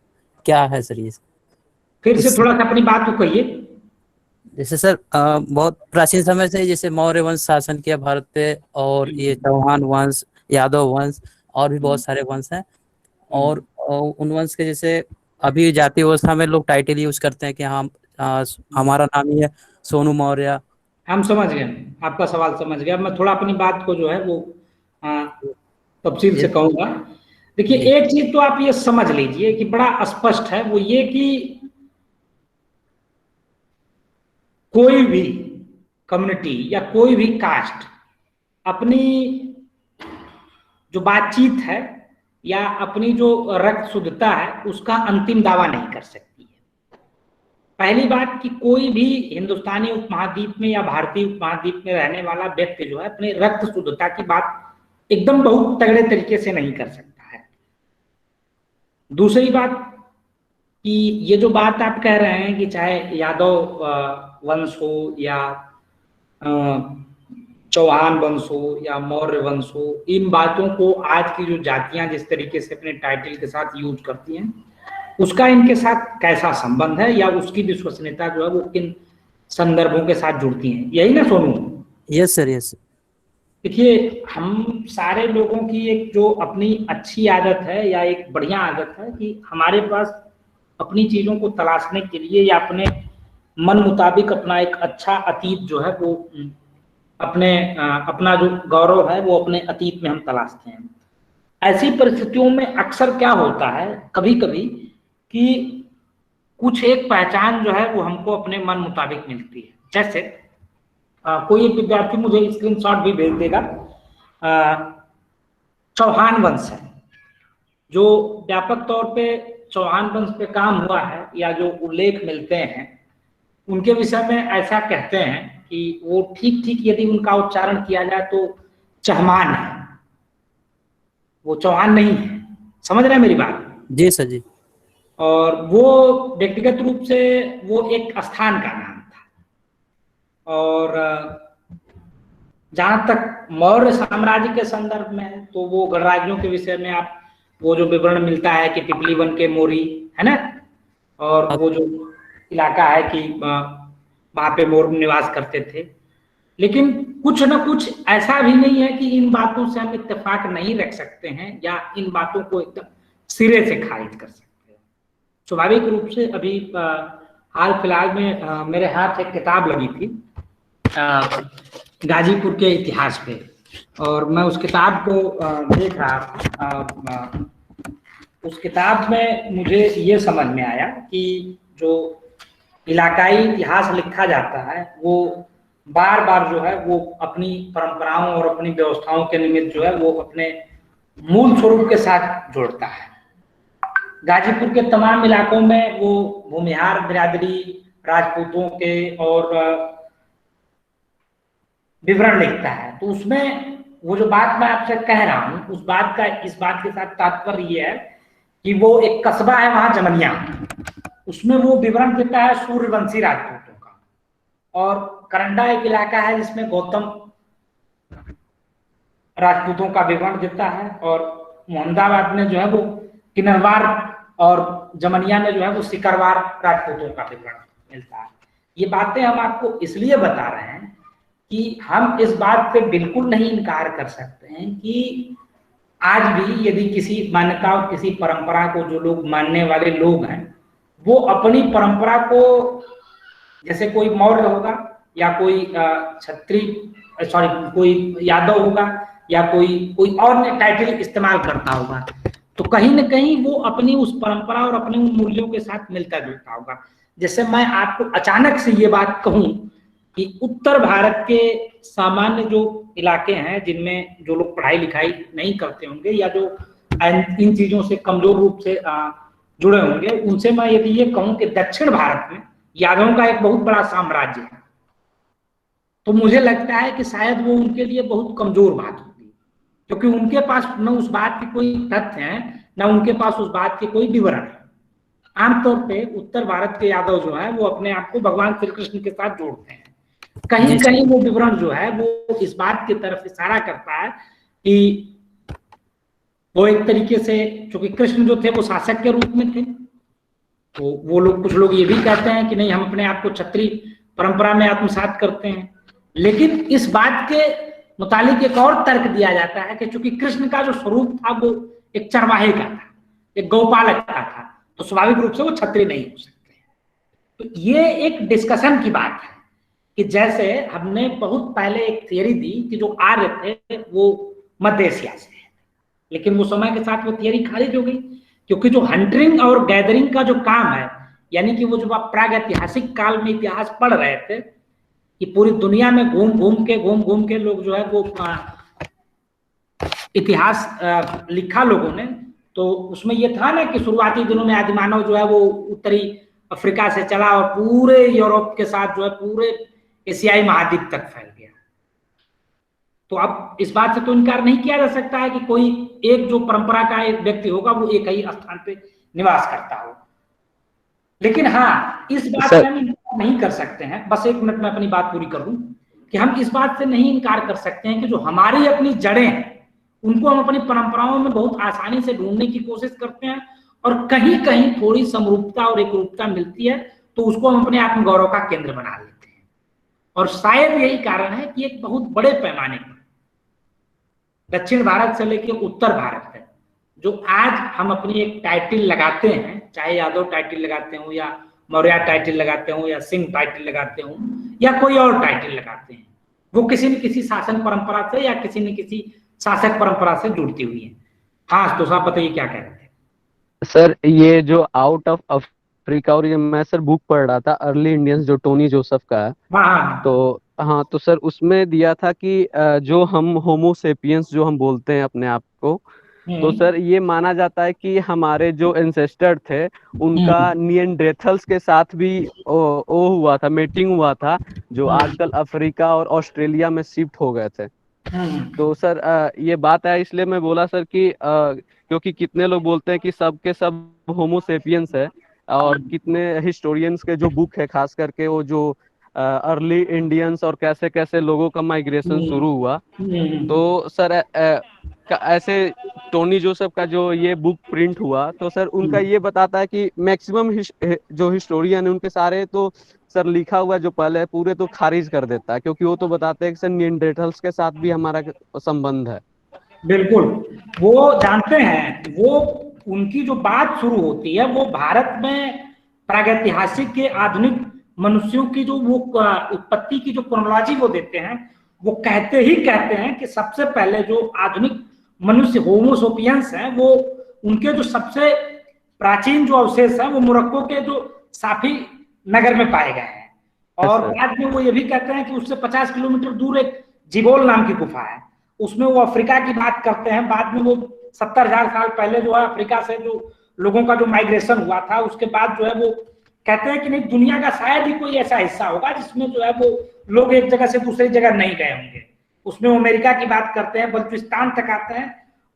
क्या है सर ये? फिर से इस थोड़ा सा अपनी बात को कहिए। जैसे सर बहुत प्राचीन समय से जैसे मौर्य वंश शासन किया भारत पे, और ये चौहान वंश, यादव वंश और भी बहुत सारे वंश हैं, और उन वंश के जैसे अभी जाति व्यवस्था में लोग टाइटल यूज करते हैं कि हम हमारा नाम ही है सोनू मौर्य। हम समझ गए, आपका सवाल समझ गया। मैं थोड़ा अपनी बात को जो है वो तफसील से ये कहूंगा। देखिए, जी एक चीज तो आप ये समझ लीजिए कि बड़ा स्पष्ट है, वो ये कि कोई भी कम्युनिटी या कोई भी कास्ट अपनी जो बातचीत है या अपनी जो रक्त शुद्धता है उसका अंतिम दावा नहीं कर सकती है। पहली बात कि कोई भी हिंदुस्तानी उपमहाद्वीप में या भारतीय उपमहाद्वीप में रहने वाला व्यक्ति जो है अपने रक्त शुद्धता की बात एकदम बहुत तगड़े तरीके से नहीं कर सकता है। दूसरी बात कि ये जो बात आप कह रहे हैं कि चाहे यादव वंश हो या चौहान वंश हो या मौर्य वंश हो, इन बातों को आज की जो जातियां जिस तरीके से अपने टाइटल के साथ यूज करती हैं उसका इनके साथ कैसा संबंध है या उसकी विश्वसनीयता जो है वो किन संदर्भों के साथ जुड़ती हैं, यही ना सोनू? Yes sir, yes. देखिए, हम सारे लोगों की एक जो अपनी अच्छी आदत है या एक बढ़िया आदत है कि हमारे पास अपनी चीजों को तलाशने के लिए या अपने मन मुताबिक अपना एक अच्छा अतीत जो है वो अपना जो गौरव है वो अपने अतीत में हम तलाशते हैं। ऐसी परिस्थितियों में अक्सर क्या होता है कभी कभी कि कुछ एक पहचान जो है वो हमको अपने मन मुताबिक मिलती है। जैसे कोई एक विद्यार्थी मुझे स्क्रीनशॉट भी भेज देगा। चौहान वंश है, जो व्यापक तौर पे चौहान वंश पे काम हुआ है या जो उल्लेख मिलते हैं उनके विषय में ऐसा कहते हैं कि वो ठीक ठीक यदि उनका उच्चारण किया जाए तो चहमान है, वो चौहान नहीं है। समझ रहे हैं मेरी बात? जी सर जी। और वो व्यक्तिगत रूप से वो एक स्थान का नाम था। और जहां तक मौर्य साम्राज्य के संदर्भ में है तो वो गणराज्यों के विषय में आप वो जो विवरण मिलता है कि पिपली वन के मोरी है ना, और वो जो इलाका है कि वहां पे मोर निवास करते थे। लेकिन कुछ ना कुछ ऐसा भी नहीं है कि इन बातों से हम इत्तेफाक नहीं रख सकते हैं या इन बातों को एकदम सिरे से खारिज कर सकते हैं। स्वाभाविक रूप से अभी हाल फिलहाल में मेरे हाथ एक किताब लगी थी गाजीपुर के इतिहास पे, और मैं उस किताब को देख रहा। उस किताब में मुझे ये समझ में आया कि जो इलाकाई इतिहास लिखा जाता है वो बार बार जो है वो अपनी परंपराओं और अपनी व्यवस्थाओं के निमित्त जो है वो अपने मूल स्वरूप के साथ जोड़ता है। गाजीपुर के तमाम इलाकों में वो भूमिहार बिरादरी, राजपूतों के और विवरण लिखता है। तो उसमें वो जो बात मैं आपसे कह रहा हूं उस बात का इस बात के साथ तात्पर्य ये है कि वो एक कस्बा है वहां जमनिया, उसमें वो विवरण देता है सूर्यवंशी राजपूतों का। और करंडा एक इलाका है जिसमें गौतम राजपूतों का विवरण देता है, और मोहम्मदाबाद में जो है वो किन्नरवार और जमनिया में जो है वो सिकरवार राजपूतों का विवरण मिलता है। ये बातें हम आपको इसलिए बता रहे हैं कि हम इस बात पे बिल्कुल नहीं इनकार कर सकते हैं कि आज भी यदि किसी मान्यता और किसी परंपरा को जो लोग मानने वाले लोग हैं वो अपनी परंपरा को, जैसे कोई मौर्य होगा या कोई छत्री सॉरी कोई यादव होगा या कोई और टाइटल इस्तेमाल करता होगा, तो कहीं न कहीं वो अपनी उस परंपरा और अपने उन मूल्यों के साथ मिलता जुलता होगा। जैसे मैं आपको अचानक से ये बात कहूं कि उत्तर भारत के सामान्य जो इलाके हैं जिनमें जो लोग पढ़ाई लिखाई नहीं करते होंगे या जो इन चीजों से कमजोर रूप से जुड़े होंगे, उनसे मैं यदि ये कहूं कि दक्षिण भारत में यादवों का एक बहुत बड़ा साम्राज्य है, तो मुझे लगता है कि शायद वो उनके लिए बहुत कमजोर बात होगी, क्योंकि उनके पास न उस बात के कोई तथ्य हैं, न उनके पास उस बात के कोई विवरण है। आमतौर पे उत्तर भारत के यादव जो है वो अपने आप को भगवान श्री कृष्ण के साथ जोड़ते हैं। कहीं कहीं वो विवरण जो है वो इस बात की तरफ इशारा करता है कि वो एक तरीके से, चूंकि कृष्ण जो थे वो शासक के रूप में थे, तो वो लोग, कुछ लोग ये भी कहते हैं कि नहीं, हम अपने आप को क्षत्रिय परंपरा में आत्मसात करते हैं। लेकिन इस बात के मुतालिक एक और तर्क दिया जाता है कि चूंकि कृष्ण का जो स्वरूप था वो एक चरवाहे का था, एक गौपालक का था, तो स्वाभाविक रूप से वो क्षत्रिय नहीं हो सकते। तो ये एक डिस्कशन की बात है कि जैसे हमने बहुत पहले एक थियरी दी कि जो आर्य थे वो मध्य एशिया से है, लेकिन वो समय के साथ वो थियरी खारिज हो गई, क्योंकि जो हंटिंग और गैदरिंग का जो काम है, यानी कि वो जो आप प्राग ऐतिहासिक काल में इतिहास पढ़ रहे थे कि पूरी दुनिया में घूम घूम के लोग जो है वो इतिहास लिखा लोगों ने, तो उसमें ये था ना कि शुरुआती दिनों में आदिमानव जो है वो उत्तरी अफ्रीका से चला और पूरे यूरोप के साथ जो है पूरे एशियाई महाद्वीप तक फैल गया। तो अब इस बात से तो इनकार नहीं किया जा सकता है कि कोई एक जो परंपरा का एक व्यक्ति होगा वो एक ही स्थान पे निवास करता हो। लेकिन हाँ, इस बात से हम इनकार नहीं कर सकते हैं, बस एक मिनट में अपनी बात पूरी कर दूं, कि हम इस बात से नहीं इनकार कर सकते हैं कि जो हमारी अपनी जड़ें हैं उनको हम अपनी परंपराओं में बहुत आसानी से ढूंढने की कोशिश करते हैं, और कहीं कहीं थोड़ी समरूपता और एकरूपता मिलती है तो उसको हम अपने आत्मगौरव का केंद्र बना लेते हैं। और शायद यही कारण है कि एक बहुत बड़े पैमाने पर दक्षिण भारत से लेकर उत्तर भारत तक जो आज हम अपनी एक टाइटल लगाते हैं, चाहे यादव टाइटल लगाते हो या मौर्य टाइटल लगाते हो या सिंह टाइटल लगाते हो या कोई और टाइटल लगाते हैं, वो किसी न किसी शासन परंपरा से या किसी न किसी शासक परंपरा से जुड़ती हुई है। हाँ, तो साहब बताइए क्या कह रहे थे? सर ये जो आउट ऑफ अफ्रीका, और ये मैं सर बुक पढ़ रहा था अर्ली इंडियंस जो टोनी जोसेफ का है, तो सर उसमें दिया था कि जो हम होमो सेपियंस जो हम बोलते हैं अपने आप को, तो सर ये माना जाता है कि हमारे जो एंसेस्टर थे उनका निएंडरथल्स के साथ भी ओ हुआ था, मेटिंग हुआ था, जो आजकल अफ्रीका और ऑस्ट्रेलिया में शिफ्ट हो गए थे। तो सर ये बात है, इसलिए मैं बोला सर कि क्योंकि कितने लोग बोलते हैं कि सब के सब होमो सेपियंस है, और कितने हिस्टोरियंस के जो बुक है खास करके वो जो अर्ली इंडियंस और कैसे कैसे लोगों का माइग्रेशन शुरू हुआ, तो सर ऐसे टोनी जोसेफ का जो ये बुक प्रिंट हुआ, तो सर उनका ये बताता है कि मैक्सिमम जो हिस्टोरियन है उनके सारे तो सर लिखा हुआ जो पहले पूरे तो खारिज कर देता है, क्योंकि वो तो बताते हैं कि सर निएंडरथल्स के साथ भी हमारा संबंध है। बिल्कुल, वो जानते हैं, वो उनकी जो बात शुरू होती है वो भारत में प्रागैतिहासिक के आधुनिक मनुष्यों की जो वो उत्पत्ति की जो क्रोनोलॉजी वो देते हैं, वो कहते हैं कि सबसे पहले जो आधुनिक मनुष्य होमो सेपियंस हैं वो उनके जो सबसे प्राचीन जो अवशेष हैं वो मोरक्को के जो साफी नगर में पाए गए हैं। और बाद में वो ये भी कहते हैं कि उससे 50 किलोमीटर दूर एक जिबोल नाम की गुफा है, उसमें वो अफ्रीका की बात करते हैं। बाद में वो 70,000 साल पहले जो है अफ्रीका से जो लोगों का जो माइग्रेशन हुआ था, उसके बाद जो है वो कहते हैं कि नहीं, दुनिया का शायद ही कोई ऐसा हिस्सा होगा जिसमें जो है वो लोग एक जगह से दूसरी जगह नहीं गए होंगे। उसमें वो अमेरिका की बात करते हैं, बलूचिस्तान तक आते हैं।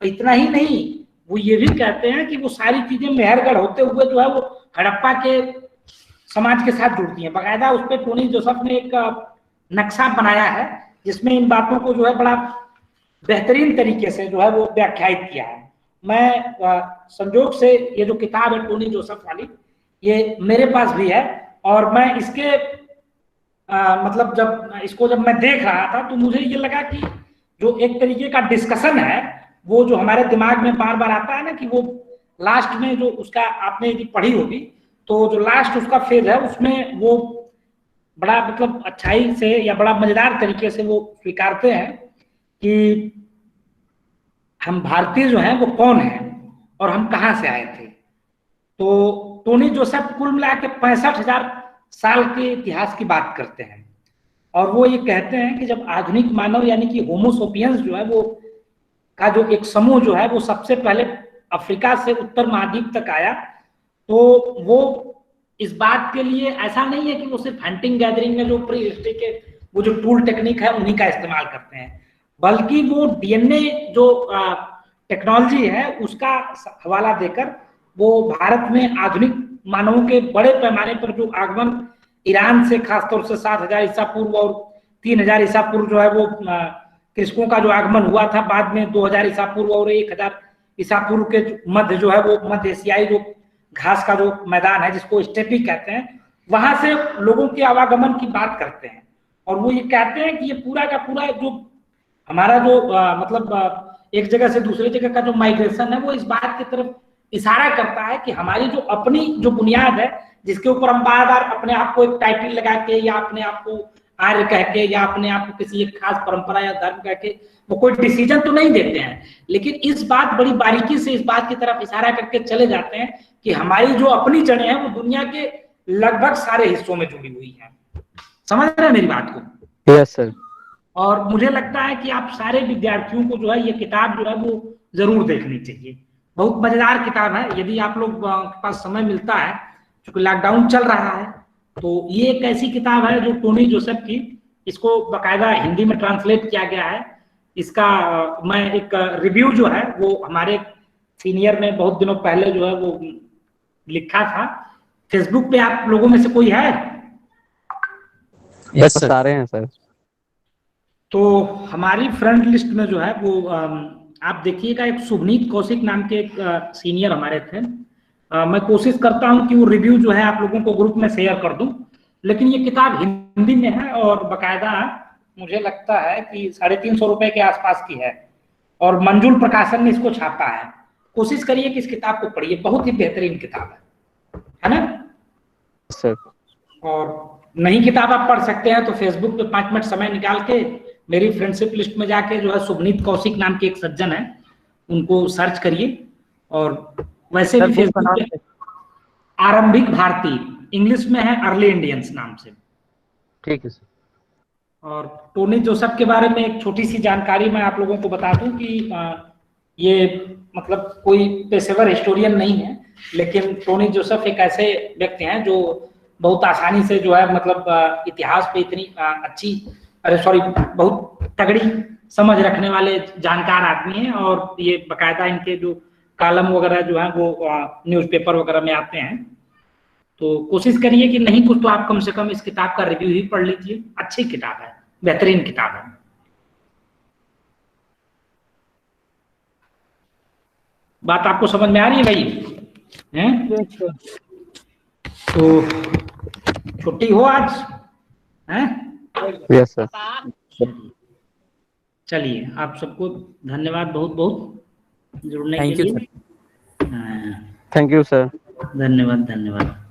और इतना ही नहीं, वो ये भी कहते हैं कि वो सारी चीजें मेहरगढ़ होते हुए जो है वो हड़प्पा के समाज के साथ जुड़ती हैं। बाकायदा उस पर टोनी जोसेफ ने एक नक्शा बनाया है जिसमें इन बातों को जो है बड़ा बेहतरीन तरीके से जो है वो व्याख्यायित किया है। मैं संजोग से ये जो किताब है टोनी जोसेफ वाली, ये मेरे पास भी है, और मैं इसके मतलब जब मैं देख रहा था तो मुझे ये लगा कि जो एक तरीके का डिस्कशन है वो जो हमारे दिमाग में बार बार आता है ना, कि वो लास्ट में जो उसका आपने यदि पढ़ी होगी तो जो लास्ट उसका फेज है उसमें वो बड़ा मतलब अच्छाई से या बड़ा मजेदार तरीके से वो स्वीकारते हैं कि हम भारतीय जो हैं वो कौन है और हम कहाँ से आए थे। तो टोनी जोसेफ कुल मिला के 65,000 साल के इतिहास की बात करते हैं और वो ये कहते हैं कि जब आधुनिक मानव यानी कि होमोसोपियंस जो है वो का जो एक समूह जो है वो सबसे पहले अफ्रीका से उत्तर महाद्वीप तक आया, तो वो इस बात के लिए ऐसा नहीं है कि वो सिर्फ हंटिंग गैदरिंग में जो प्री हिस्ट्री के वो जो टूल टेक्निक है उन्हीं का इस्तेमाल करते हैं, बल्कि वो डीएनए जो टेक्नोलॉजी है उसका हवाला देकर वो भारत में आधुनिक मानवों के बड़े पैमाने पर जो आगमन ईरान से खासतौर से 7,000 ईसा पूर्व और 3,000 ईसा पूर्व जो है वो कृषकों का जो आगमन हुआ था, बाद में 2,000 ईसा पूर्व और 1,000 ईसा पूर्व के मध्य जो है वो मध्य एशियाई जो घास का जो मैदान है जिसको स्टेपी कहते हैं, वहां से लोगों के आवागमन की बात करते हैं। और वो ये कहते हैं कि ये पूरा का पूरा जो हमारा जो मतलब एक जगह से दूसरे जगह का जो माइग्रेशन है वो इस बात की तरफ इशारा करता है कि हमारी जो अपनी जो बुनियाद है जिसके ऊपर हम बार बार अपने आप को एक टाइटल लगा के या अपने आप को आर्य कह के या अपने आप को किसी एक खास परंपरा या धर्म कह के वो कोई डिसीजन तो नहीं देते हैं, लेकिन इस बात बड़ी बारीकी से इस बात की तरफ इशारा करके चले जाते हैं कि हमारी जो अपनी जड़ें हैं वो दुनिया के लगभग सारे हिस्सों में जुड़ी हुई हैं। समझ रहे हैं मेरी बात को? Yes sir. और मुझे लगता है कि आप सारे विद्यार्थियों को जो है ये किताब जो है वो जरूर देखनी चाहिए, बहुत मजेदार किताब है। यदि आप लोग के पास समय मिलता है, क्योंकि लॉकडाउन चल रहा है, तो ये एक ऐसी किताब है जो टोनी जोसेफ की, इसको बाकायदा हिंदी में ट्रांसलेट किया गया है। इसका मैं एक रिव्यू जो है वो हमारे सीनियर ने बहुत दिनों पहले जो है वो लिखा था। फेसबुक पे आप लोगों में से कोई है? Yes sir. सारे हैं सर। तो हमारी फ्रेंड लिस्ट में जो है वो आप देखिएगा, एक शुभनीत कौशिक नाम के एक सीनियर हमारे थे। मैं कोशिश करता हूं कि वो रिव्यू जो है आप लोगों को ग्रुप में शेयर कर दूं, लेकिन ये किताब हिंदी में है और बाकायदा मुझे लगता है कि 350 रुपए के आसपास की है और मंजुल प्रकाशन ने इसको छापा है। कोशिश करिए कि इस किताब को पढ़िए, बहुत ही बेहतरीन किताब है ना सर? और नई किताब आप पढ़ सकते हैं तो फेसबुक पे 5 मिनट समय निकाल के मेरी फ्रेंडशिप लिस्ट में जाके जो है शुभनीत कौशिक नाम के एक सज्जन है उनको सर्च करिए। और वैसे भी फेसबुक पे आरंभिक भारतीय, इंग्लिश में है अर्ली इंडियंस नाम से। ठीक है सर। और टोनी जोसेफ के बारे में एक छोटी सी जानकारी मैं आप लोगों को बता दूं कि ये मतलब कोई पेशेवर हिस्टोरियन नहीं है, लेकिन टोनी जोसेफ एक ऐसे व्यक्ति हैं जो बहुत आसानी से जो है मतलब इतिहास पे इतनी बहुत तगड़ी समझ रखने वाले जानकार आदमी हैं और ये बाकायदा इनके जो कॉलम वगैरह जो है वो न्यूज़पेपर वगैरह में आते हैं। तो कोशिश करिए कि नहीं कुछ तो आप कम से कम इस किताब का रिव्यू ही पढ़ लीजिए, अच्छी किताब है, बेहतरीन किताब है। बात आपको समझ में आ रही है भाई? हैं? तो छुट्टी हो आज? हैं? Yes sir. चलिए, आप सबको धन्यवाद बहुत बहुत जुड़ने के लिए। Thank you sir. धन्यवाद।